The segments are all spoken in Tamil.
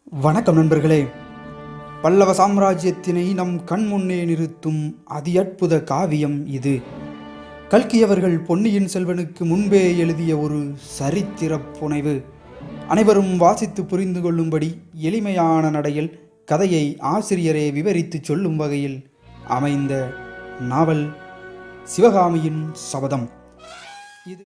வணக்கம் நண்பர்களே. பல்லவ சாம்ராஜ்யத்தினை நம் கண் முன்னே நிறுத்தும் அதி அற்புத காவியம் இது. கல்கியவர்கள் பொன்னியின் செல்வனுக்கு முன்பே எழுதிய ஒரு சரித்திர புனைவு. அனைவரும் வாசித்து புரிந்து கொள்ளும்படி எளிமையான நடையில் கதையை ஆசிரியரே விவரித்து சொல்லும் வகையில் அமைந்த நாவல் சிவகாமியின் சபதம். இது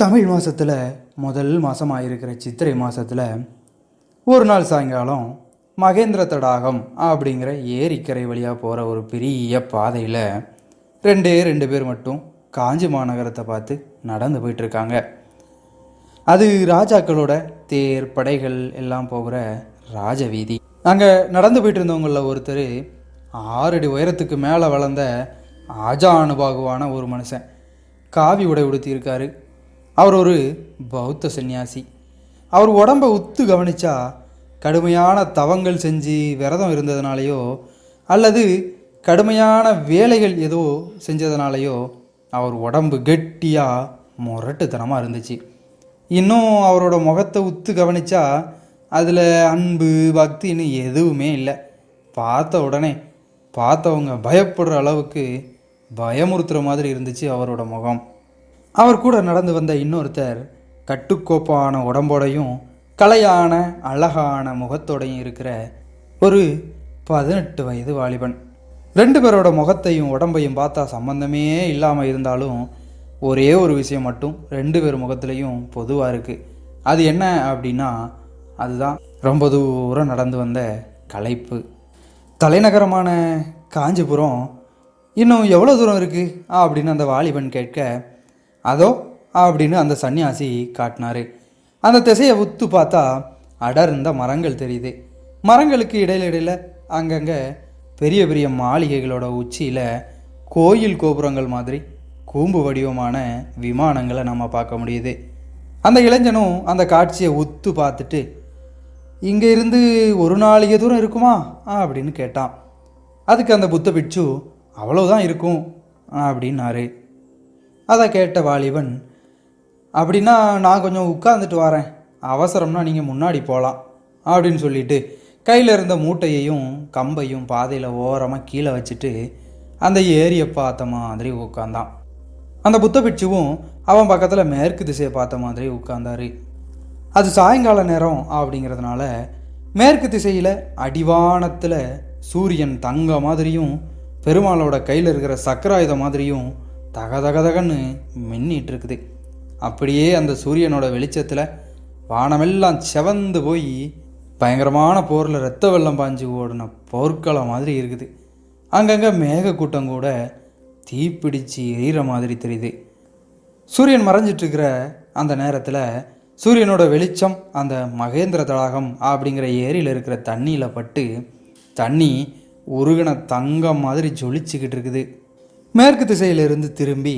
தமிழ் மாதத்தில் முதல் மாதமாக இருக்கிற சித்திரை மாதத்தில் ஒரு நாள் சாயங்காலம் மகேந்திர தடாகம் அப்படிங்கிற ஏரிக்கரை வழியாக போகிற ஒரு பெரிய பாதையில் ரெண்டு பேர் மட்டும் காஞ்சி மாநகரத்தை பார்த்து நடந்து போயிட்டுருக்காங்க. அது ராஜாக்களோட தேர் படைகள் எல்லாம் போகிற ராஜவீதி. அங்கே நடந்து போயிட்டு இருந்தவங்களில் ஒருத்தர் 6 அடி உயரத்துக்கு மேலே வளர்ந்த ஆஜானுபாகுவான ஒரு மனுஷன். காவி உடை உடுத்தியிருக்காரு. அவர் ஒரு பௌத்த சன்னியாசி. அவர் உடம்பை உத்து கவனித்தா கடுமையான தவங்கள் செஞ்சு விரதம் இருந்ததுனாலேயோ அல்லது கடுமையான வேலைகள் ஏதோ செஞ்சதுனாலேயோ அவர் உடம்பு கெட்டியாக முரட்டுத்தனமாக இருந்துச்சு. இன்னும் அவரோட முகத்தை உத்து கவனித்தா அதில் அன்பு பக்தின்னு எதுவுமே இல்லை. பார்த்த உடனே பார்த்தவங்க பயப்படுற அளவுக்கு பயமுறுத்துகிற மாதிரி இருந்துச்சு அவரோட முகம். அவர் கூட நடந்து வந்த இன்னொருத்தர் கட்டுக்கோப்பான உடம்போடையும் கலையான அழகான முகத்தோடையும் இருக்கிற ஒரு 18 வயது வாலிபன். 2 பேரோட முகத்தையும் உடம்பையும் பார்த்தா சம்பந்தமே இல்லாமல் இருந்தாலும் ஒரே ஒரு விஷயம் மட்டும் 2 பேர் முகத்துலேயும் பொதுவாக இருக்குது. அது என்ன அப்படின்னா அதுதான் ரொம்ப தூரம் நடந்து வந்த களைப்பு. தலைநகரமான காஞ்சிபுரம் இன்னும் எவ்வளோ தூரம் இருக்குது அப்படின்னு அந்த வாலிபன் கேட்க, அதோ அப்படின்னு அந்த சன்னியாசி காட்டினார். அந்த திசையை உத்து பார்த்தா அடர்ந்த மரங்கள் தெரியுது. மரங்களுக்கு இடையில அங்கங்கே பெரிய பெரிய மாளிகைகளோட உச்சியில் கோயில் கோபுரங்கள் மாதிரி கூம்பு வடிவமான விமானங்களை நம்ம பார்க்க முடியுது. அந்த இளைஞனும் அந்த காட்சியை உத்து பார்த்துட்டு, இங்கே இருந்து ஒரு நாளிகை தூரம் இருக்குமா அப்படின்னு கேட்டான். அதுக்கு அந்த புத்த பிட்சு, அவ்வளோதான் இருக்கும் அப்படின்னாரு. அதை கேட்ட வாலிபன், அப்படின்னா நான் கொஞ்சம் உட்கார்ந்துட்டு வரேன், அவசரம்னா நீங்கள் முன்னாடி போகலாம் அப்படின்னு சொல்லிட்டு கையில் இருந்த மூட்டையையும் கம்பையும் பாதையில் ஓரமாக கீழே வச்சுட்டு அந்த ஏரியை பார்த்த மாதிரி உட்காந்தான். அந்த புத்த பிட்சுவும் அவன் பக்கத்தில் மேற்கு திசையை பார்த்த மாதிரி உட்கார்ந்தாரு. அது சாயங்கால நேரம் அப்படிங்கிறதுனால மேற்கு திசையில் அடிவானத்தில் சூரியன் தங்க மாதிரியும் பெருமாளோட கையில் இருக்கிற சக்கராயுதம் மாதிரியும் தகதகதகன்னு மின்னிட்டு இருக்குது. அப்படியே அந்த சூரியனோட வெளிச்சத்தில் வானமெல்லாம் செவந்து போய் பயங்கரமான போரில் இரத்த வெள்ளம் பாஞ்சு ஓடின போர்க்களம் மாதிரி இருக்குது. அங்கங்கே மேகக்கூட்டம் கூட தீப்பிடிச்சு எரிகிற மாதிரி தெரியுது. சூரியன் மறைஞ்சிட்ருக்கிற அந்த நேரத்தில் சூரியனோட வெளிச்சம் அந்த மகேந்திர தடாகம் அப்படிங்கிற ஏரியில் இருக்கிற தண்ணியில் பட்டு தண்ணி உருகின தங்கம் மாதிரி ஜொலிச்சுக்கிட்டு இருக்குது. மேற்கு திசையிலிருந்து திரும்பி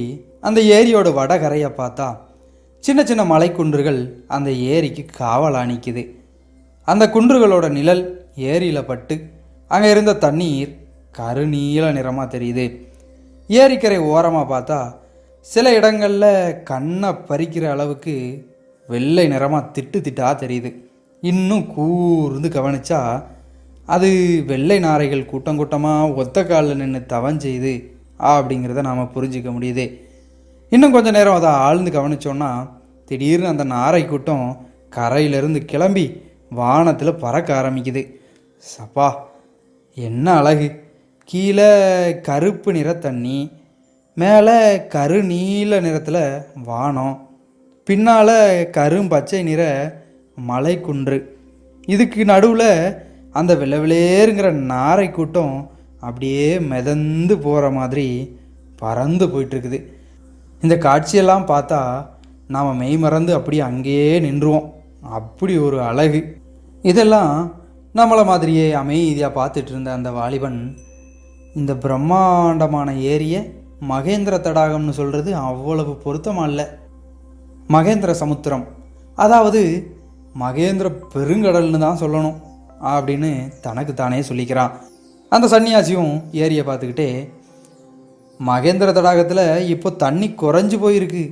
அந்த ஏரியோட வடகரையை பார்த்தா சின்ன சின்ன மலைக்குன்றுகள் அந்த ஏரிக்கு காவலாக நிற்குது. அந்த குன்றுகளோட நிழல் ஏரியில் பட்டு அங்கே இருந்த தண்ணீர் கருநீல நிறமாக தெரியுது. ஏரிக்கரை ஓரமாக பார்த்தா சில இடங்களில் கண்ணை பறிக்கிற அளவுக்கு வெள்ளை நிறமாக திட்டாக தெரியுது. இன்னும் கூர்ந்து கவனித்தா அது வெள்ளை நாரைகள் கூட்டம் கூட்டமாக ஒத்த காலில் நின்று தவஞ்செய்து அப்படிங்கிறத நாம் புரிஞ்சிக்க முடியுது. இன்னும் கொஞ்சம் நேரம் அதை ஆழ்ந்து கவனித்தோன்னா திடீர்னு அந்த நாரை கூட்டம் கரையிலிருந்து கிளம்பி வானத்தில் பறக்க ஆரம்பிக்குது. சப்பா, என்ன அழகு! கீழே கருப்பு நிற தண்ணி, மேலே கருநீல நிறத்தில் வானம், பின்னால் கரும்பச்சை நிற மலைக்குன்று, இதுக்கு நடுவில் அந்த விளவிலேருங்கிற நாரை கூட்டம் அப்படியே மிதந்து போகிற மாதிரி பறந்து போயிட்டுருக்குது. இந்த காட்சியெல்லாம் பார்த்தா நாம் மெய் மறந்து அப்படியே அங்கேயே நின்றுவோம். அப்படி ஒரு அழகு. இதெல்லாம் நம்மளை மாதிரியே அமைதியாக பார்த்துட்டு இருந்த அந்த வாலிபன் இந்த பிரம்மாண்டமான ஏரியை மகேந்திர தடாகம்னு சொல்கிறது அவ்வளவு பொருத்தமாக இல்லை. மகேந்திர சமுத்திரம், அதாவது மகேந்திர பெருங்கடல்னு தான் சொல்லணும். அப்படின்னு தனக்கு தானே சொல்லிக்கிறான். அந்த சன்னியாசியும் ஏரியை பார்த்துக்கிட்டே, மகேந்திர தடாகத்தில் இப்போ தண்ணி குறைஞ்சி போயிருக்கு.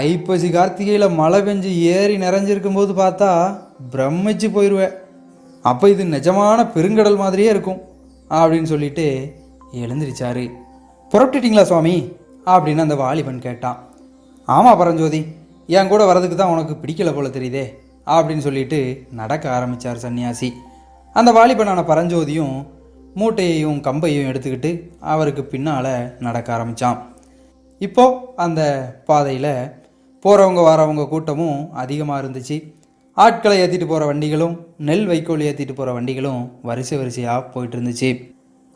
ஐப்பசி கார்த்திகையில் மழை பெஞ்சு ஏரி நிறைஞ்சிருக்கும் போது பார்த்தா பிரமிச்சு போயிடுவேன். அப்போ இது நிஜமான பெருங்கடல் மாதிரியே இருக்கும் அப்படின்னு சொல்லிட்டு எழுந்திரிச்சாரு. புறப்பட்டுட்டீங்களா சுவாமி அப்படின்னு அந்த வாலிபன் கேட்டான். ஆமாம் பரஞ்சோதி, என் கூட வரதுக்கு தான் உனக்கு பிடிக்கல போல தெரியுதே அப்படின்னு சொல்லிட்டு நடக்க ஆரம்பித்தார் சன்னியாசி. அந்த வாலிபனான பரஞ்சோதியும் மூட்டையையும் கம்பையும் எடுத்துக்கிட்டு அவருக்கு பின்னால் நடக்க ஆரம்பித்தான். இப்போது அந்த பாதையில் போகிறவங்க வரவங்க கூட்டமும் அதிகமாக இருந்துச்சு. ஆட்களை ஏற்றிட்டு போகிற வண்டிகளும் நெல் வைக்கோல் ஏற்றிட்டு போகிற வண்டிகளும் வரிசையாக போயிட்டு இருந்துச்சு.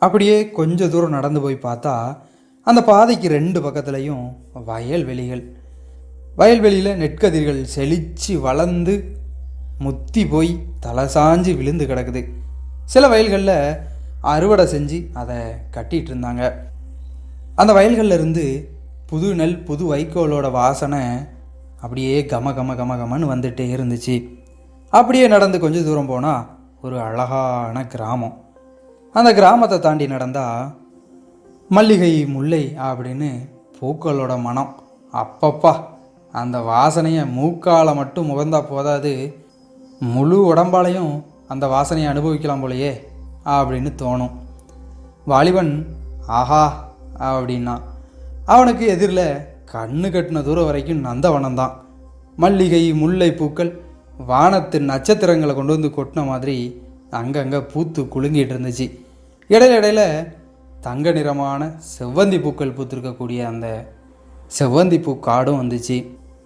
அப்படியே கொஞ்சம் தூரம் நடந்து போய் பார்த்தா அந்த பாதைக்கு 2 பக்கத்துலேயும் வயல்வெளிகள். வயல்வெளியில் நெற்கதிர்கள் செழித்து வளர்ந்து முத்தி போய் தலை சாஞ்சு விழுந்து கிடக்குது. சில வயல்களில் அறுவடை செஞ்சு அதை கட்டிகிட்டு இருந்தாங்க. அந்த வயல்களில் இருந்து புது நெல் புது வைக்கோலோட வாசனை அப்படியே கம கம கம கமன்னு வந்துகிட்டே இருந்துச்சு. அப்படியே நடந்து கொஞ்சம் தூரம் போனால் ஒரு அழகான கிராமம். அந்த கிராமத்தை தாண்டி நடந்தால் மல்லிகை முல்லை அப்படின்னு பூக்களோட மனம். அப்பப்பா, அந்த வாசனையை மூக்கால் மட்டும் முகந்தா போதாது, முழு உடம்பாலையும் அந்த வாசனையை அனுபவிக்கலாம் போலையே அப்படின்னு தோணும். வாலிபன் ஆஹா அப்படின்னா அவனுக்கு எதிரில் கண்ணு கட்டின தூரம் வரைக்கும் நந்தவனம் தான். மல்லிகை முல்லை பூக்கள் வானத்து நட்சத்திரங்களை கொண்டு வந்து கொட்டின மாதிரி அங்கங்கே பூத்து குலுங்கிட்டு இருந்துச்சு. இடையில தங்க நிறமான செவ்வந்தி பூக்கள் பூத்திருக்கக்கூடிய அந்த செவ்வந்தி பூ காடும் வந்துச்சு.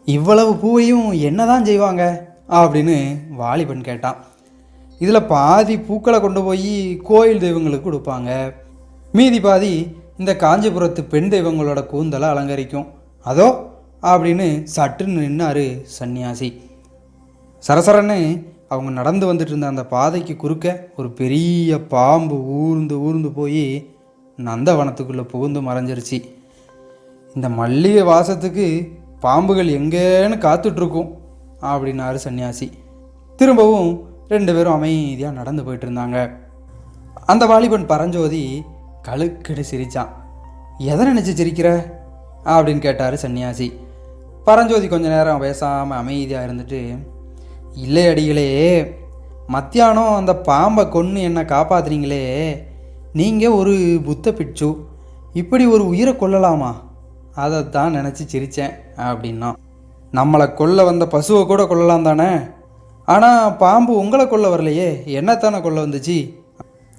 இவ்வளவு பூவையும் என்ன தான் செய்வாங்க அப்படின்னு வாலிபன் கேட்டான். இதில் பாதி பூக்களை கொண்டு போய் கோயில் தெய்வங்களுக்கு கொடுப்பாங்க, மீதி பாதி இந்த காஞ்சிபுரத்து பெண் தெய்வங்களோட கூந்தலை அலங்கரிக்கும். அதோ அப்படின்னு சட்டுன்னு நின்னாரு சன்னியாசி. சரசரன்னு அவங்க நடந்து வந்துட்டு இருந்த அந்த பாதைக்கு குறுக்க ஒரு பெரிய பாம்பு ஊர்ந்து போய் நந்தவனத்துக்குள்ளே புகுந்து மறைஞ்சிருச்சு. இந்த மல்லிகை வாசத்துக்கு பாம்புகள் எங்கேன்னு காத்துட்ருக்கும் அப்படின்னாரு சன்னியாசி. திரும்பவும் 2 பேரும் அமைதியாக நடந்து போயிட்டு இருந்தாங்க. அந்த வாலிபன் பரஞ்சோதி கழுக்கெடு சிரித்தான். எதை நினச்சி சிரிக்கிற அப்படின்னு கேட்டார் சன்னியாசி. பரஞ்சோதி கொஞ்ச நேரம் பேசாமல் அமைதியாக இருந்துட்டு, இல்லை அடிகளே, மத்தியானம் அந்த பாம்பை கொன்று என்னை காப்பாற்றுறீங்களே, நீங்கள் ஒரு புத்த பிட்சு, இப்படி ஒரு உயிரை கொல்லலாமா, அதைத்தான் நினச்சி சிரித்தேன் அப்படின்னா. நம்மளை கொல்ல வந்த பசுவை கூட கொல்லலாம் தானே, ஆனால் பாம்பு உங்களை கொல்ல வரலையே, என்னத்தானே கொல்ல வந்துச்சு,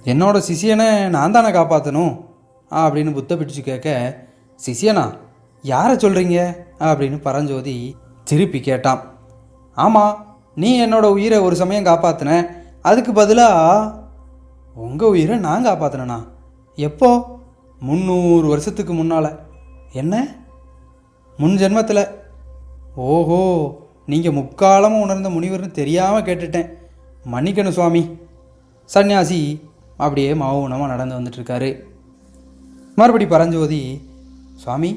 என்னோட சிஷியனை நான் தானே காப்பாற்றணும் அப்படின்னு புத்த பிடிச்சு கேட்க, சிஷியனா யாரை சொல்கிறீங்க அப்படின்னு பரஞ்சோதி திருப்பி கேட்டான். ஆமாம், நீ என்னோட உயிரை ஒரு சமயம் காப்பாற்றின, அதுக்கு பதிலாக உங்கள் உயிரை நான் காப்பாற்றினேண்ணா. எப்போ? 300 வருஷத்துக்கு முன்னால். என்ன, முன் ஜென்மத்தில்? ஓஹோ, நீங்கள் முக்காலமும் உணர்ந்த முனிவர்னு தெரியாமல் கேட்டுட்டேன், மன்னிக்கணும் சுவாமி. சன்னியாசி அப்படியே மௌனமாக நடந்து வந்துட்டுருக்காரு. மறுபடி பரஞ்சோதி, சுவாமி,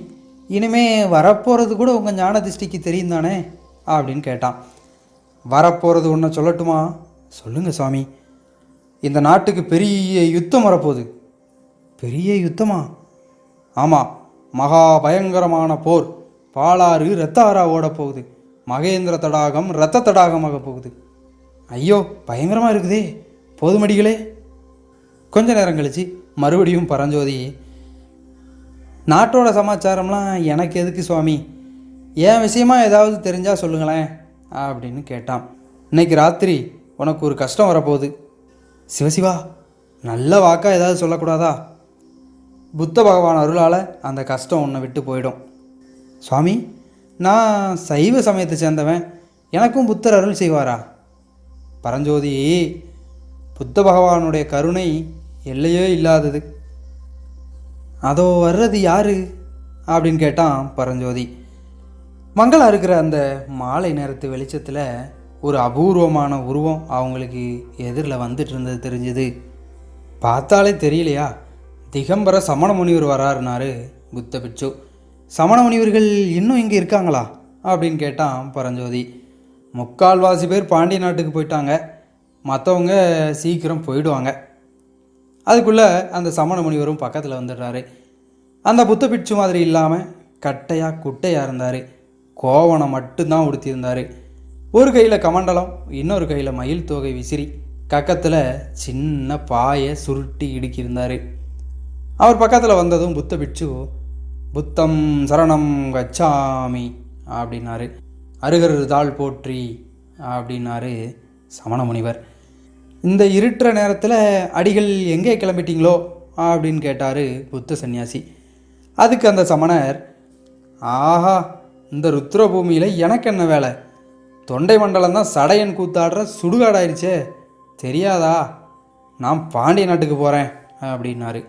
இனிமே வரப்போகிறது கூட உங்கள் ஞான திருஷ்டிக்கு தெரியும் தானே அப்படின்னு கேட்டான். வரப்போகிறது ஒன்று சொல்லட்டுமா? சொல்லுங்கள் சுவாமி. இந்த நாட்டுக்கு பெரிய யுத்தம் வரப்போகுது. பெரிய யுத்தமா? ஆமாம், மகா பயங்கரமான போர். பாலாறு இரத்த ஆறா ஓட போகுது. மகேந்திர தடாகம் இரத்த தடாகமாக போகுது. ஐயோ, பயங்கரமாக இருக்குதே, போதுமடிகளே. கொஞ்ச நேரம் கழிச்சு மறுபடியும் பரஞ்சோதி, நாட்டோட சமாச்சாரம்லாம் எனக்கு எதுக்கு சுவாமி, என் விஷயமா ஏதாவது தெரிஞ்சால் சொல்லுங்களேன் அப்படின்னு கேட்டான். இன்னைக்கு ராத்திரி உனக்கு ஒரு கஷ்டம் வரப்போகுது. சிவசிவா, நல்ல வாக்கா ஏதாவது சொல்லக்கூடாதா? புத்த பகவான் அருளால் அந்த கஷ்டம் உன்னை விட்டு போயிடும். சுவாமி, நான் சைவ சமயத்தை சேர்ந்தவன், எனக்கும் புத்தர் அருள் செய்வாரா? பரஞ்சோதி, புத்த பகவானுடைய கருணை எல்லையே இல்லாதது. அதோ வர்றது யாரு அப்படின்னு கேட்டான் பரஞ்சோதி. மங்களா இருக்கிற அந்த மாலை நேரத்து வெளிச்சத்தில் ஒரு அபூர்வமான உருவம் அவங்களுக்கு எதிரில் வந்துட்டு இருந்தது தெரிஞ்சுது. பார்த்தாலே தெரியலையா, திகம்பர சமண முனிவர் வராருனாரு புத்த பிட்சு. சமண முனிவர்கள் இன்னும் இங்கே இருக்காங்களா அப்படின்னு கேட்டான் பரஞ்சோதி. 3/4 பேர் பாண்டிய நாட்டுக்கு போயிட்டாங்க, மற்றவங்க சீக்கிரம் போயிடுவாங்க. அதுக்குள்ளே அந்த சமண முனிவரும் பக்கத்தில் வந்துடுறாரு. அந்த புத்த பிட்சு மாதிரி இல்லாமல் கட்டையாக குட்டையாக இருந்தார். கோவணம் மட்டும்தான் உடுத்தியிருந்தார். ஒரு கையில் கமண்டலம், இன்னொரு கையில் மயில் தோகை விசிறி, கக்கத்தில் சின்ன பாயை சுருட்டி இடுக்கியிருந்தார். அவர் பக்கத்தில் வந்ததும் புத்த பிட்சு புத்தம் சரணம் கச்சாமி அப்படின்னாரு. அருகர் தாள் போற்றி அப்படின்னாரு சமண முனிவர். இந்த இருட்டுற நேரத்தில் அடிகள் எங்கே கிளம்பிட்டீங்களோ அப்படின்னு கேட்டார் புத்த சந்நியாசி. அதுக்கு அந்த சமணர், ஆஹா, இந்த ருத்ர பூமியில் எனக்கு என்ன வேலை? தொண்டை மண்டலம் தான் சடையன் கூத்தாடுற சுடுகாடாயிருச்சே, தெரியாதா? நான் பாண்டிய நாட்டுக்கு போகிறேன் அப்படின்னாரு.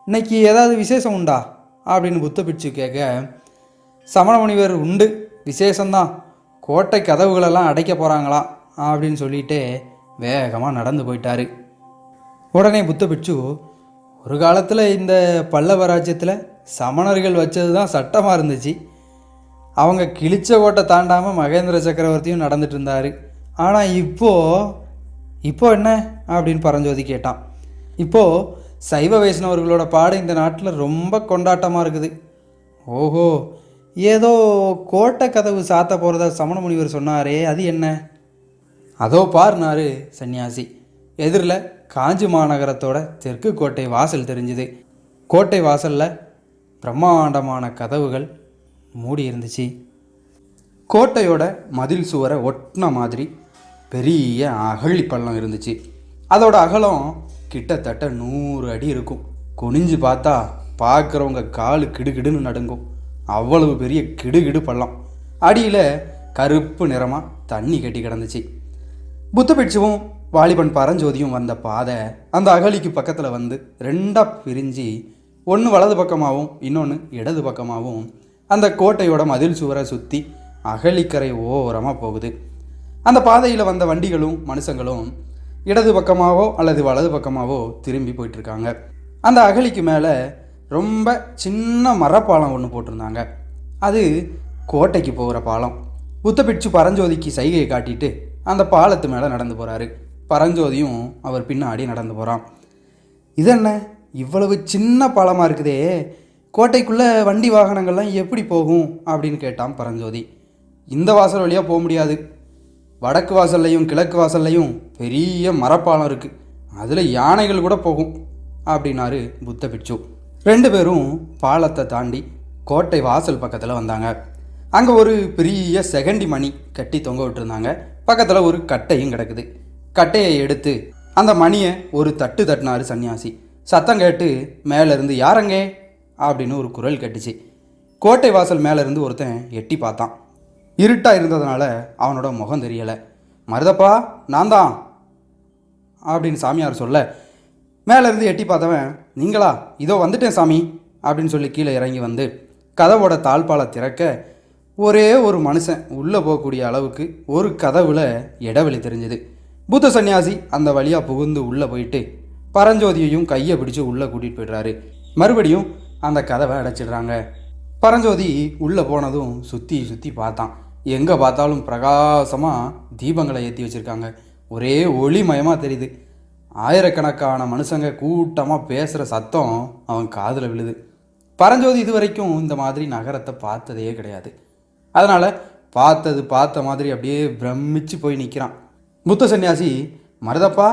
இன்னைக்கு ஏதாவது விசேஷம் உண்டா அப்படின்னு புத்த பிட்சு கேட்க, சமண முனிவர், உண்டு, விசேஷந்தான், கோட்டை கதவுகளெல்லாம் அடைக்க போகிறாங்களாம் அப்படின்னு சொல்லிட்டு வேகமாக நடந்து போயிட்டார். உடனே புத்த பிட்சு, ஒரு காலத்தில் இந்த பல்லவ ராஜ்யத்தில் சமணர்கள் வச்சது தான் சட்டமாக இருந்துச்சு. அவங்க கிழிச்ச கோட்டை தாண்டாமல் மகேந்திர சக்கரவர்த்தியும் நடந்துட்டு இருந்தார். ஆனால் இப்போ என்ன அப்படின்னு பரஞ்சோதி கேட்டான். இப்போது சைவ வைஷ்ணவர்களோட பாடு இந்த நாட்டில் ரொம்ப கொண்டாட்டமாக இருக்குது. ஓஹோ, ஏதோ கோட்டை கதவு சாத்த போகிறதா சமண முனிவர் சொன்னாரே, அது என்ன? அதோ பாருனாரு சன்னியாசி. எதிரில் காஞ்சி மாநகரத்தோட தெற்கு கோட்டை வாசல் தெரிஞ்சுது. கோட்டை வாசலில் பிரம்மாண்டமான கதவுகள் மூடி இருந்துச்சு. கோட்டையோட மதில் சுவரை ஒட்டின மாதிரி பெரிய அகழி பள்ளம் இருந்துச்சு. அதோட அகலம் கிட்டத்தட்ட 100 அடி இருக்கும். குனிஞ்சு பார்த்தா பார்க்குறவங்க காலு கிடுகிடுன்னு நடுங்கும். அவ்வளவு பெரிய கிடுகிடு பள்ளம். அடியில் கருப்பு நிறமாக தண்ணி கட்டி கிடந்துச்சு. புத்த பிட்சுவும் வாலிபன் பரஞ்சோதியும் வந்த பாதை அந்த அகழிக்கு பக்கத்தில் வந்து 2ஆக பிரிஞ்சு, ஒன்று வலது பக்கமாகவும் இன்னொன்று இடது பக்கமாகவும் அந்த கோட்டையோட மதில் சுவரை சுற்றி அகழிக்கரை ஓரமாக போகுது. அந்த பாதையில் வந்த வண்டிகளும் மனுஷங்களும் இடது பக்கமாகவோ அல்லது வலது பக்கமாகவோ திரும்பி போயிட்டுருக்காங்க. அந்த அகழிக்கு மேலே ரொம்ப சின்ன மரப்பாலம் ஒன்று போட்டிருந்தாங்க. அது கோட்டைக்கு போகிற பாலம். புத்த பிட்சு பரஞ்சோதிக்கு சைகையை காட்டிட்டு அந்த பாலத்து மேலே நடந்து போகிறாரு. பரஞ்சோதியும் அவர் பின்னாடி நடந்து போகிறான். இதென்ன இவ்வளவு சின்ன பாலமாக இருக்குதே, கோட்டைக்குள்ளே வண்டி வாகனங்கள்லாம் எப்படி போகும் அப்படின்னு கேட்டான் பரஞ்சோதி. இந்த வாசல் வழியாக போக முடியாது. வடக்கு வாசல்லையும் கிழக்கு வாசல்லையும் பெரிய மரப்பாலம் இருக்குது, அதில் யானைகள் கூட போகும் அப்படின்னாரு புத்த பிட்சு. 2 பேரும் பாலத்தை தாண்டி கோட்டை வாசல் பக்கத்தில் வந்தாங்க. அங்கே ஒரு பெரிய செகண்டி மணி கட்டி தொங்க விட்டுருந்தாங்க. பக்கத்தில் ஒரு கட்டையும் கிடக்குது. கட்டையை எடுத்து அந்த மணியை ஒரு தட்டு தட்டினாரு சன்னியாசி. சத்தம் கேட்டு மேலேருந்து, யாரங்கே அப்படின்னு ஒரு குரல் கேட்டுச்சு. கோட்டை வாசல் மேலேருந்து ஒருத்தன் எட்டி பார்த்தான். இருட்டாக இருந்ததுனால அவனோட முகம் தெரியலை. மருதப்பா, நான் தான் அப்படின்னு சாமியார் சொல்ல, மேலேருந்து எட்டி பார்த்தவன், நீங்களா, இதோ வந்துட்டேன் சாமி அப்படின்னு சொல்லி கீழே இறங்கி வந்து கதவோட தாழ்பாலை திறக்க, ஒரே ஒரு மனுஷன் உள்ளே போகக்கூடிய அளவுக்கு ஒரு கதவுல இடைவெளி தெரிஞ்சுது. புத்த சன்னியாசி அந்த வழியாக புகுந்து உள்ளே போயிட்டு பரஞ்சோதியையும் கையை பிடிச்சி உள்ளே கூட்டிகிட்டு போய்ட்றாரு. மறுபடியும் அந்த கதவை அடைச்சிடுறாங்க. பரஞ்சோதி உள்ளே போனதும் சுற்றி சுற்றி பார்த்தான். எங்கே பார்த்தாலும் பிரகாசமாக தீபங்களை ஏற்றி வச்சுருக்காங்க. ஒரே ஒளிமயமாக தெரியுது. ஆயிரக்கணக்கான மனுஷங்க கூட்டமாக பேசுகிற சத்தம் அவன் காதில் விழுது. பரஞ்சோதி இதுவரைக்கும் இந்த மாதிரி நகரத்தை பார்த்ததே கிடையாது. அதனால் பார்த்த மாதிரி அப்படியே பிரமிச்சு போய் நிற்கிறான். புத்த சன்னியாசி, மருதப்பா,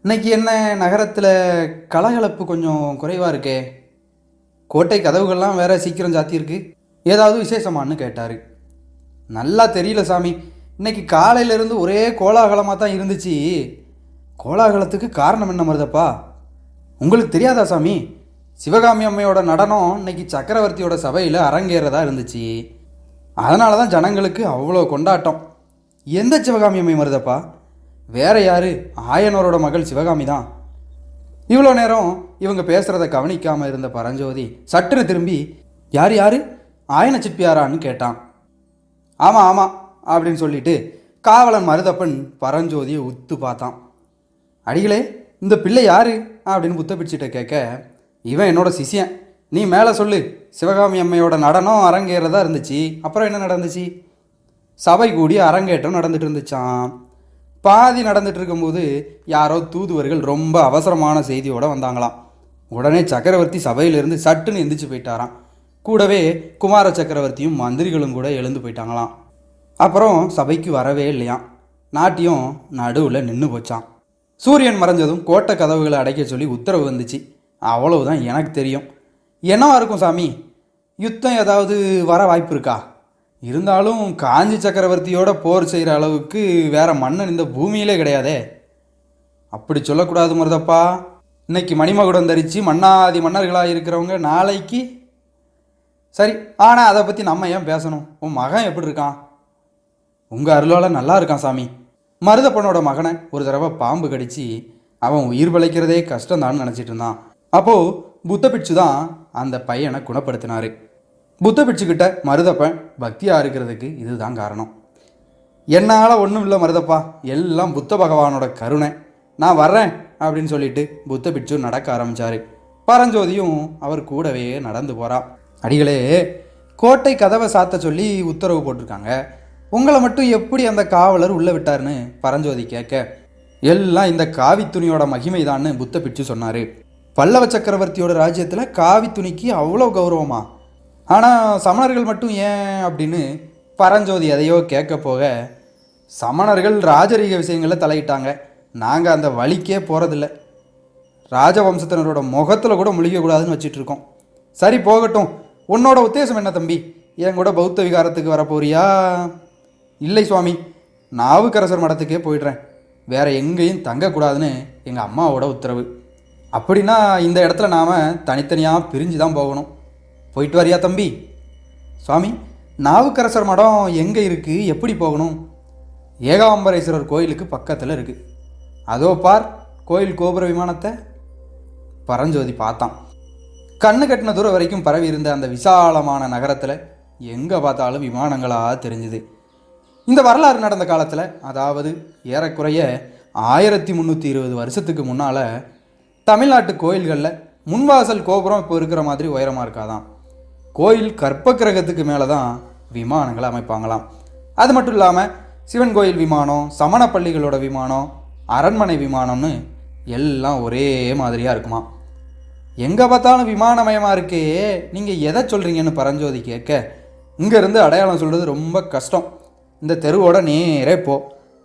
இன்னைக்கு என்ன நகரத்தில் கலகலப்பு கொஞ்சம் குறைவாக இருக்கே, கோட்டை கதவுகள்லாம் வேற சீக்கிரம் சாத்தியிருக்கு, ஏதாவது விசேஷமானு கேட்டார். நல்லா தெரியல சாமி, இன்னைக்கு காலையிலேருந்து ஒரே கோலாகலமாக தான் இருந்துச்சு. கோலாகலத்துக்கு காரணம் என்ன மருதப்பா? உங்களுக்கு தெரியாதா சாமி? சிவகாமி அம்மையோட நடனம் இன்னைக்கு சக்கரவர்த்தியோட சபையில் அரங்கேறதா இருந்துச்சு. அதனால தான் ஜனங்களுக்கு அவ்வளோ கொண்டாட்டம். எந்த சிவகாமி அம்மை மருதப்பா? வேற யாரு, ஆயனரோட மகள் சிவகாமி தான். இவ்வளோ நேரம் இவங்க பேசுகிறத கவனிக்காமல் இருந்த பரஞ்சோதி சட்டுன்னு திரும்பி, யார் ஆயன சிற்பியாரான்னு கேட்டான். ஆமாம் அப்படின்னு சொல்லிட்டு காவலன் மருதப்பன் பரஞ்சோதியை உத்து பார்த்தான். அடிகளே, இந்த பிள்ளை யாரு அப்படின்னு புத்த பிடிச்சிட்ட கேட்க, இவன் என்னோட சிஷியன், நீ மேலே சொல்லு. சிவகாமி அம்மையோட நடனம் அரங்கேறதா இருந்துச்சு. அப்புறம் என்ன நடந்துச்சு? சபை கூடி அரங்கேற்றம் நடந்துட்டு இருந்துச்சான். பாதி நடந்துட்டு இருக்கும்போது யாரோ தூதுவர்கள் ரொம்ப அவசரமான செய்தியோடு வந்தாங்களாம். உடனே சக்கரவர்த்தி சபையிலிருந்து சட்டுன்னு எந்திரிச்சு போயிட்டாராம். கூடவே குமார சக்கரவர்த்தியும் மந்திரிகளும் கூட எழுந்து போயிட்டாங்களாம். அப்புறம் சபைக்கு வரவே இல்லையாம். நாட்டியம் நடுவில் நின்று போச்சான். சூரியன் மறைஞ்சதும் கோட்டை கதவுகளை அடைக்க சொல்லி உத்தரவு வந்துச்சு. அவ்வளவுதான் எனக்கு தெரியும். என்னவா இருக்கும் சாமி? யுத்தம் ஏதாவது வர வாய்ப்பு இருக்கா? இருந்தாலும் காஞ்சி சக்கரவர்த்தியோட போர் செய்கிற அளவுக்கு வேற மன்னன் இந்த பூமியிலே கிடையாதே. அப்படி சொல்லக்கூடாது மருதப்பா. இன்னைக்கு மணிமகுடம் தரித்து மன்னாதி மன்னர்களாக இருக்கிறவங்க நாளைக்கு சரி. ஆனால் அதை பற்றி நம்ம ஏன் பேசணும்? உன் மகன் எப்படி இருக்கான்? உங்கள் அருளால் நல்லா இருக்கான் சாமி. மருதப்பனோட மகனை ஒரு தடவை பாம்பு கடிச்சு அவன் உயிர் பிழைக்கிறதே கஷ்டம்தான்னு நினச்சிட்டு இருந்தான். அப்போது புத்த பிட்சு தான் அந்த பையனை குணப்படுத்தினார். புத்த பிட்சுக்கிட்ட மருதப்பன் பக்தியாக இருக்கிறதுக்கு இதுதான் காரணம். என்னால் ஒன்றும் இல்லை மருதப்பா, எல்லாம் புத்த பகவானோட கருணை, நான் வர்றேன் அப்படின்னு சொல்லிட்டு புத்த பிட்சு நடக்க ஆரம்பித்தார். பரஞ்சோதியும் அவர் கூடவே நடந்து போகிறா. அடிகளே, கோட்டை கதவை சாத்த சொல்லி உத்தரவு போட்டிருக்காங்க. உங்களை மட்டும் எப்படி அந்த காவலர் உள்ளே விட்டார்னு பரஞ்சோதி கேட்க, எல்லாம் இந்த காவி துணியோட மகிமை தான்னு புத்த பிட்சு சொன்னார். பல்லவ சக்கரவர்த்தியோட ராஜ்யத்தில் காவி துணிக்கு அவ்வளோ கௌரவமா? ஆனால் சமணர்கள் மட்டும் ஏன் அப்படின்னு பரஞ்சோதி எதையோ கேட்க போக, சமணர்கள் ராஜரீக விஷயங்களில் தலையிட்டாங்க, நாங்கள் அந்த வழிக்கே போகிறதில்ல, ராஜவம்சத்தினரோட முகத்தில் கூட முழிக்கக்கூடாதுன்னு வச்சிட்ருக்கோம். சரி போகட்டும், உன்னோட உத்தேசம் என்ன தம்பி? என் கூட பௌத்த விகாரத்துக்கு வரப்போறியா? இல்லை சுவாமி, நாவுக்கரசர் மடத்துக்கே போயிடுறேன், வேற எங்கேயும் தங்கக்கூடாதுன்னு எங்கள் அம்மாவோட உத்தரவு. அப்படின்னா இந்த இடத்துல நாம் தனித்தனியாக பிரிஞ்சு தான் போகணும். போயிட்டு வரியா தம்பி? சுவாமி, நாவுக்கரசர் மடம் எங்கே இருக்குது, எப்படி போகணும்? ஏகாம்பரேஸ்வரர் கோயிலுக்கு பக்கத்தில் இருக்குது. அதோ பார் கோயில் கோபுர விமானத்தை. பரஞ்சோதி பார்த்தான். கண்ணு கட்டின தூரம் வரைக்கும் பரவி இருந்த அந்த விசாலமான நகரத்தில் எங்கே பார்த்தாலும் விமானங்களாக தெரிஞ்சுது. இந்த வரலாறு நடந்த காலத்தில், அதாவது ஏறக்குறைய 1320 வருஷத்துக்கு முன்னால், தமிழ்நாட்டு கோயில்களில் முன்வாசல் கோபுரம் இப்போ இருக்கிற மாதிரி உயரமாக இருக்காதான். கோயில் கற்ப கிரகத்துக்கு மேலே தான் விமானங்களை அமைப்பாங்களாம். அது மட்டும் இல்லாமல் சிவன் கோயில் விமானம், சமண பள்ளிகளோட விமானம், அரண்மனை விமானம்னு எல்லாம் ஒரே மாதிரியாக இருக்குமா. எங்கே பார்த்தாலும் விமானமயமாக இருக்கே, நீங்கள் எதை சொல்கிறீங்கன்னு பரஞ்சோதி கேட்க, இங்கேருந்து அடையாளம் சொல்கிறது ரொம்ப கஷ்டம், இந்த தெருவோட நேரே போ,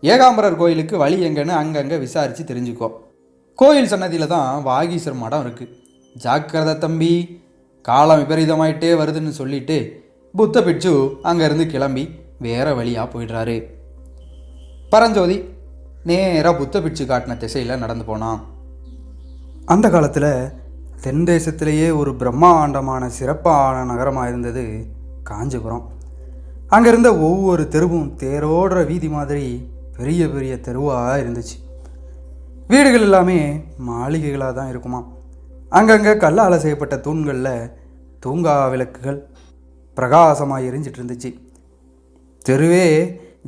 ஏகாம்பரர் கோயிலுக்கு வழி எங்கன்னு அங்கங்கே விசாரித்து தெரிஞ்சுக்கோ. கோயில் சன்னதியில் தான் வாகீசர் மடம் இருக்குது. ஜாக்கிரதை தம்பி, காலம் விபரீதமாயிட்டே வருதுன்னு சொல்லிட்டு புத்த பிட்சு அங்கேருந்து கிளம்பி வேற வழியாக போயிடுறாரு. பரஞ்சோதி நேராக புத்த பிட்சு காட்டின திசையில் நடந்து போனான். அந்த காலத்தில் தென் தேசத்திலேயே ஒரு பிரம்மாண்டமான சிறப்பான நகரமாக இருந்தது காஞ்சிபுரம். அங்கே இருந்த ஒவ்வொரு தெருவும் தேரோடுற வீதி மாதிரி பெரிய பெரிய தெருவாக இருந்துச்சு. வீடுகள் எல்லாமே மாளிகைகளாக தான் இருக்குமா. அங்கங்கே கல்லால் செய்யப்பட்ட தூண்களில் தூங்கா விளக்குகள் பிரகாசமாக எரிஞ்சிட்டு இருந்துச்சு. தெருவே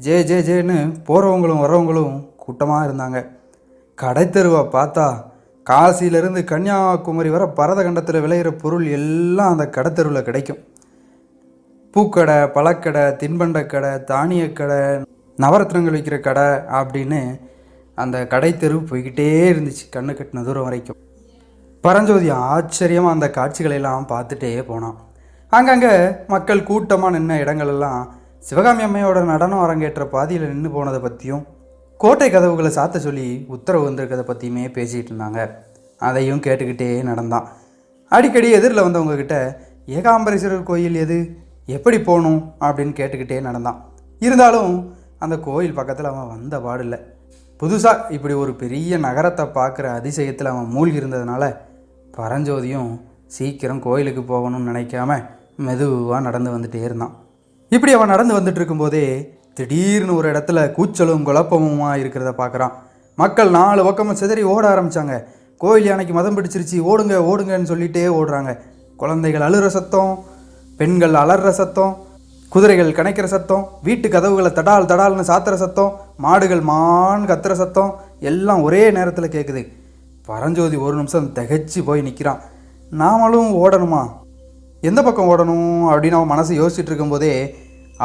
ஜே ஜே ஜேன்னு போகிறவங்களும் வர்றவங்களும் கூட்டமாக இருந்தாங்க. கடைத்தெருவை பார்த்தா காசியிலேருந்து கன்னியாகுமரி வர பரதகண்டத்தில் விளையிற பொருள் எல்லாம் அந்த கடைத்தெருவில் கிடைக்கும். பூக்கடை, பழக்கடை, தின்பண்டக்கடை, தானியக்கடை, நவரத்னங்கள் விற்கிற கடை அப்படின்னு அந்த கடைத்தெரு போய்கிட்டே இருந்துச்சு கண்ணு கட்டின தூரம் வரைக்கும். பரஞ்சோதி ஆச்சரியமாக அந்த காட்சிகளெல்லாம் பார்த்துட்டே போனான். அங்கங்கே மக்கள் கூட்டமாக நின்ன இடங்களெல்லாம் சிவகாமி அம்மையோட நடனம் அரங்கேற்ற பாதியில் நின்று போனதை பற்றியும், கோட்டை கதவுகளை சாத்த சொல்லி உத்தரவு வந்திருக்கிறத பற்றியுமே பேசிகிட்டு இருந்தாங்க. அதையும் கேட்டுக்கிட்டே நடந்தான். அடிக்கடி எதிரில் வந்தவங்கக்கிட்ட ஏகாம்பரேஸ்வரர் கோயில் எது, எப்படி போகணும் அப்படின்னு கேட்டுக்கிட்டே நடந்தான். இருந்தாலும் அந்த கோயில் பக்கத்தில் அவன் வந்த பாடில்லை. புதுசாக இப்படி ஒரு பெரிய நகரத்தை பார்க்குற அதிசயத்தில் அவன் மூழ்கி இருந்ததுனால பரஞ்சோதியும் சீக்கிரம் கோயிலுக்கு போகணும்னு நினைக்காம மெதுவாக நடந்து வந்துட்டே இருந்தான். இப்படி அவன் நடந்து வந்துட்டு இருக்கும்போதே திடீர்னு ஒரு இடத்துல கூச்சலும் குழப்பமுமா இருக்கிறத பார்க்குறான். மக்கள் 4 பக்கமும் சிதறி ஓட ஆரம்பித்தாங்க. கோயில் யானைக்கு மதம் பிடிச்சிருச்சு, ஓடுங்க ஓடுங்கன்னு சொல்லிகிட்டே ஓடுறாங்க. குழந்தைகள் அழுகிற சத்தம், பெண்கள் அலற சத்தம், குதிரைகள் கணைக்கிற சத்தம், வீட்டு கதவுகளை தடால் தடால்னு சாத்துற சத்தம், மாடுகள் மான் கத்துற சத்தம் எல்லாம் ஒரே நேரத்தில் கேட்குது. பரஞ்சோதி ஒரு நிமிஷம் திகைச்சு போய் நிற்கிறான். நாமளும் ஓடணுமா, எந்த பக்கம் ஓடணும் அப்படின்னு அவன் மனசு யோசிச்சுட்டு இருக்கும்போதே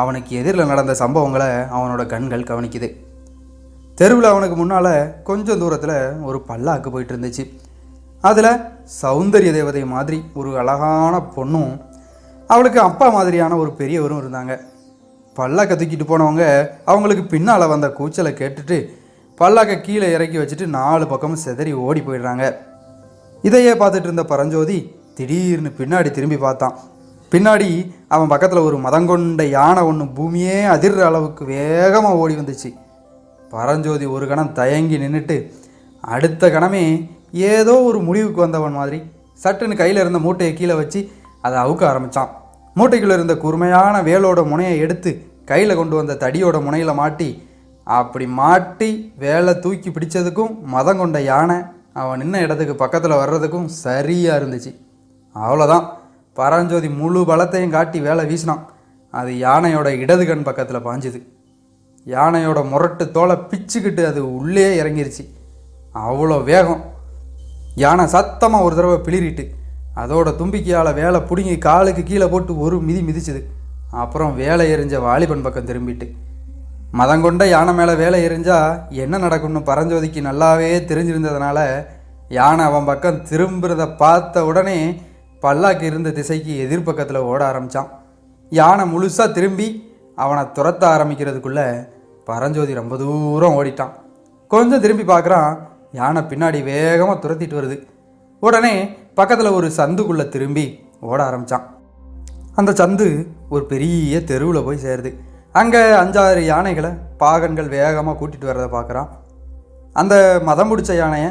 அவனுக்கு எதிரில் நடந்த சம்பவங்களை அவனோட கண்கள் கவனிக்குது. தெருவில் அவனுக்கு முன்னால் கொஞ்சம் தூரத்தில் ஒரு பல்லாக்கு போயிட்டு இருந்துச்சு. அதில் சௌந்தரிய தேவதை மாதிரி ஒரு அழகான பொண்ணும் அவளுக்கு அப்பா மாதிரியான ஒரு பெரியவரும் இருந்தாங்க. பல்லாக்கை தூக்கிட்டு போனவங்க அவங்களுக்கு பின்னால் வந்த கூச்சலை கேட்டுட்டு பல்லாக்கை கீழே இறக்கி வச்சுட்டு 4 பக்கமும் சிதறி ஓடி போயிடுறாங்க. இதையே பார்த்துட்டு இருந்த பரஞ்சோதி திடீர்னு பின்னாடி திரும்பி பார்த்தான். பின்னாடி அவன் பக்கத்தில் ஒரு மதங்கொண்ட யானை ஒன்று பூமியே அதிர்ற அளவுக்கு வேகமாக ஓடி வந்துச்சு. பரஞ்சோதி ஒரு கணம் தயங்கி நின்றுட்டு அடுத்த கணமே ஏதோ ஒரு முடிவுக்கு வந்தவன் மாதிரி சட்டுன்னு கையில் இருந்த மூட்டையை கீழே வச்சு அதை அவுக்க ஆரம்பித்தான். மூட்டைக்குள்ளே இருந்த கூர்மையான வேலோட முனையை எடுத்து கையில் கொண்டு வந்த தடியோட முனையில் மாட்டி அப்படி மாட்டி வேலை தூக்கி பிடிச்சதுக்கும் மதம் கொண்ட யானை அவன் நின்ன இடத்துக்கு பக்கத்தில் வர்றதுக்கும் சரியாக இருந்துச்சு. அவ்வளோதான், பரஞ்சோதி முழு பலத்தையும் காட்டி வேலை வீசினான். அது யானையோட இடது கண் பக்கத்தில் பாஞ்சுது. யானையோட முரட்டு தோலை பிச்சுக்கிட்டு அது உள்ளே இறங்கிருச்சு. அவ்வளோ வேகம். யானை சத்தமாக ஒரு தடவை பிளிரிட்டு அதோட தும்பிக்கையால் வேலை பிடுங்கி காலுக்கு கீழே போட்டு ஒரு மிதி மிதிச்சுது. அப்புறம் வேலை எறிஞ்ச வாலிபன் பக்கம் திரும்பிட்டு மதங்கொண்ட யானை மேலே வேலை எறிஞ்சால் என்ன நடக்கும்னு பரஞ்சோதிக்கு நல்லாவே தெரிஞ்சிருந்ததுனால யானை அவன் பக்கம் திரும்புறத பார்த்த உடனே பல்லாக்கு இருந்த திசைக்கு எதிர்பக்கத்தில் ஓட ஆரம்பித்தான். யானை முழுசாக திரும்பி அவனை துரத்த ஆரம்பிக்கிறதுக்குள்ளே பரஞ்சோதி ரொம்ப தூரம் ஓடிட்டான். கொஞ்சம் திரும்பி பார்க்குறான், யானை பின்னாடி வேகமாக துரத்திட்டு வருது. உடனே பக்கத்தில் ஒரு சந்துக்குள்ளே திரும்பி ஓட ஆரம்பித்தான். அந்த சந்து ஒரு பெரிய தெருவில் போய் சேருது. அங்கே 5-6 யானைகளை பாகன்கள் வேகமாக கூட்டிகிட்டு வர்றதை பார்க்குறான். அந்த மதம் பிடிச்ச யானையை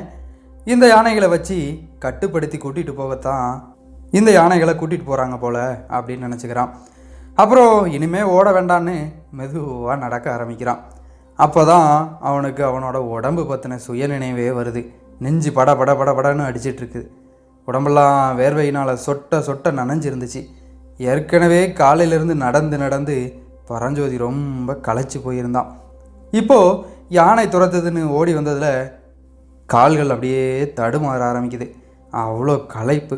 இந்த யானைகளை வச்சு கட்டுப்படுத்தி கூட்டிகிட்டு போகத்தான் இந்த யானைகளை கூட்டிகிட்டு போகிறாங்க போல் அப்படின்னு நினச்சிக்கிறான். அப்புறம் இனிமேல் ஓட வேண்டான்னு மெதுவாக நடக்க ஆரம்பிக்கிறான். அப்போ தான் அவனுக்கு அவனோட உடம்பு பற்றின சுயநினைவே வருது. நெஞ்சு பட பட பட படன்னு அடிச்சிட்ருக்குது. உடம்பெல்லாம் வேர்வையினால் சொட்ட சொட்ட நனைஞ்சிருந்துச்சு. ஏற்கனவே காலையிலேருந்து நடந்து நடந்து பரஞ்சோதி ரொம்ப களைச்சி போயிருந்தான். இப்போது யானை துரத்துதுன்னு ஓடி வந்ததில் கால்கள் அப்படியே தடுமாற ஆரம்பிக்குது. அவ்வளோ களைப்பு.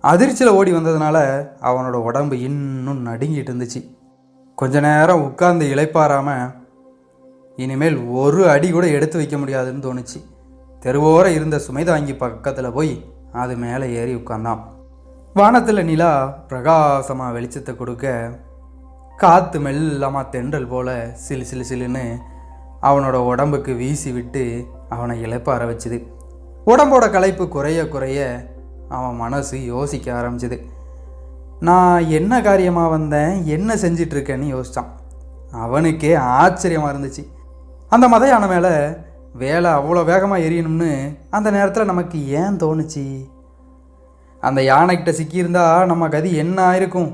அதிர்ச்சியில் ஓடி வந்ததுனால அவனோட உடம்பு இன்னும் நடுங்கிட்டு இருந்துச்சு. கொஞ்ச நேரம் உட்கார்ந்து இளைப்பாராமல் இனிமேல் ஒரு அடி கூட எடுத்து வைக்க முடியாதுன்னு தோணுச்சு. தெருவோர இருந்த சுமைதாங்கி பக்கத்தில் போய் அது மேலே ஏறி உட்கார்ந்தான். வானத்தில் நிலா பிரகாசமாக வெளிச்சத்தை கொடுக்க காற்று மெல்லமாக தென்றல் போல் சிலு சிலு சிலுன்னு அவனோட உடம்புக்கு வீசி விட்டு அவனை இளைப்பாற வச்சுது. உடம்போட களைப்பு குறைய குறைய அவன் மனசு யோசிக்க ஆரம்பிச்சுது. நான் என்ன காரியமாக வந்தேன், என்ன செஞ்சிட்ருக்கேன்னு யோசித்தான். அவனுக்கே ஆச்சரியமாக இருந்துச்சு. அந்த மத யானை மேலே வேலை அவ்வளோ வேகமாக எரியணும்னு அந்த நேரத்தில் நமக்கு ஏன் தோணுச்சு? அந்த யானைக்கிட்ட சிக்கியிருந்தா நம்ம கதி என்ன ஆயிருக்கும்?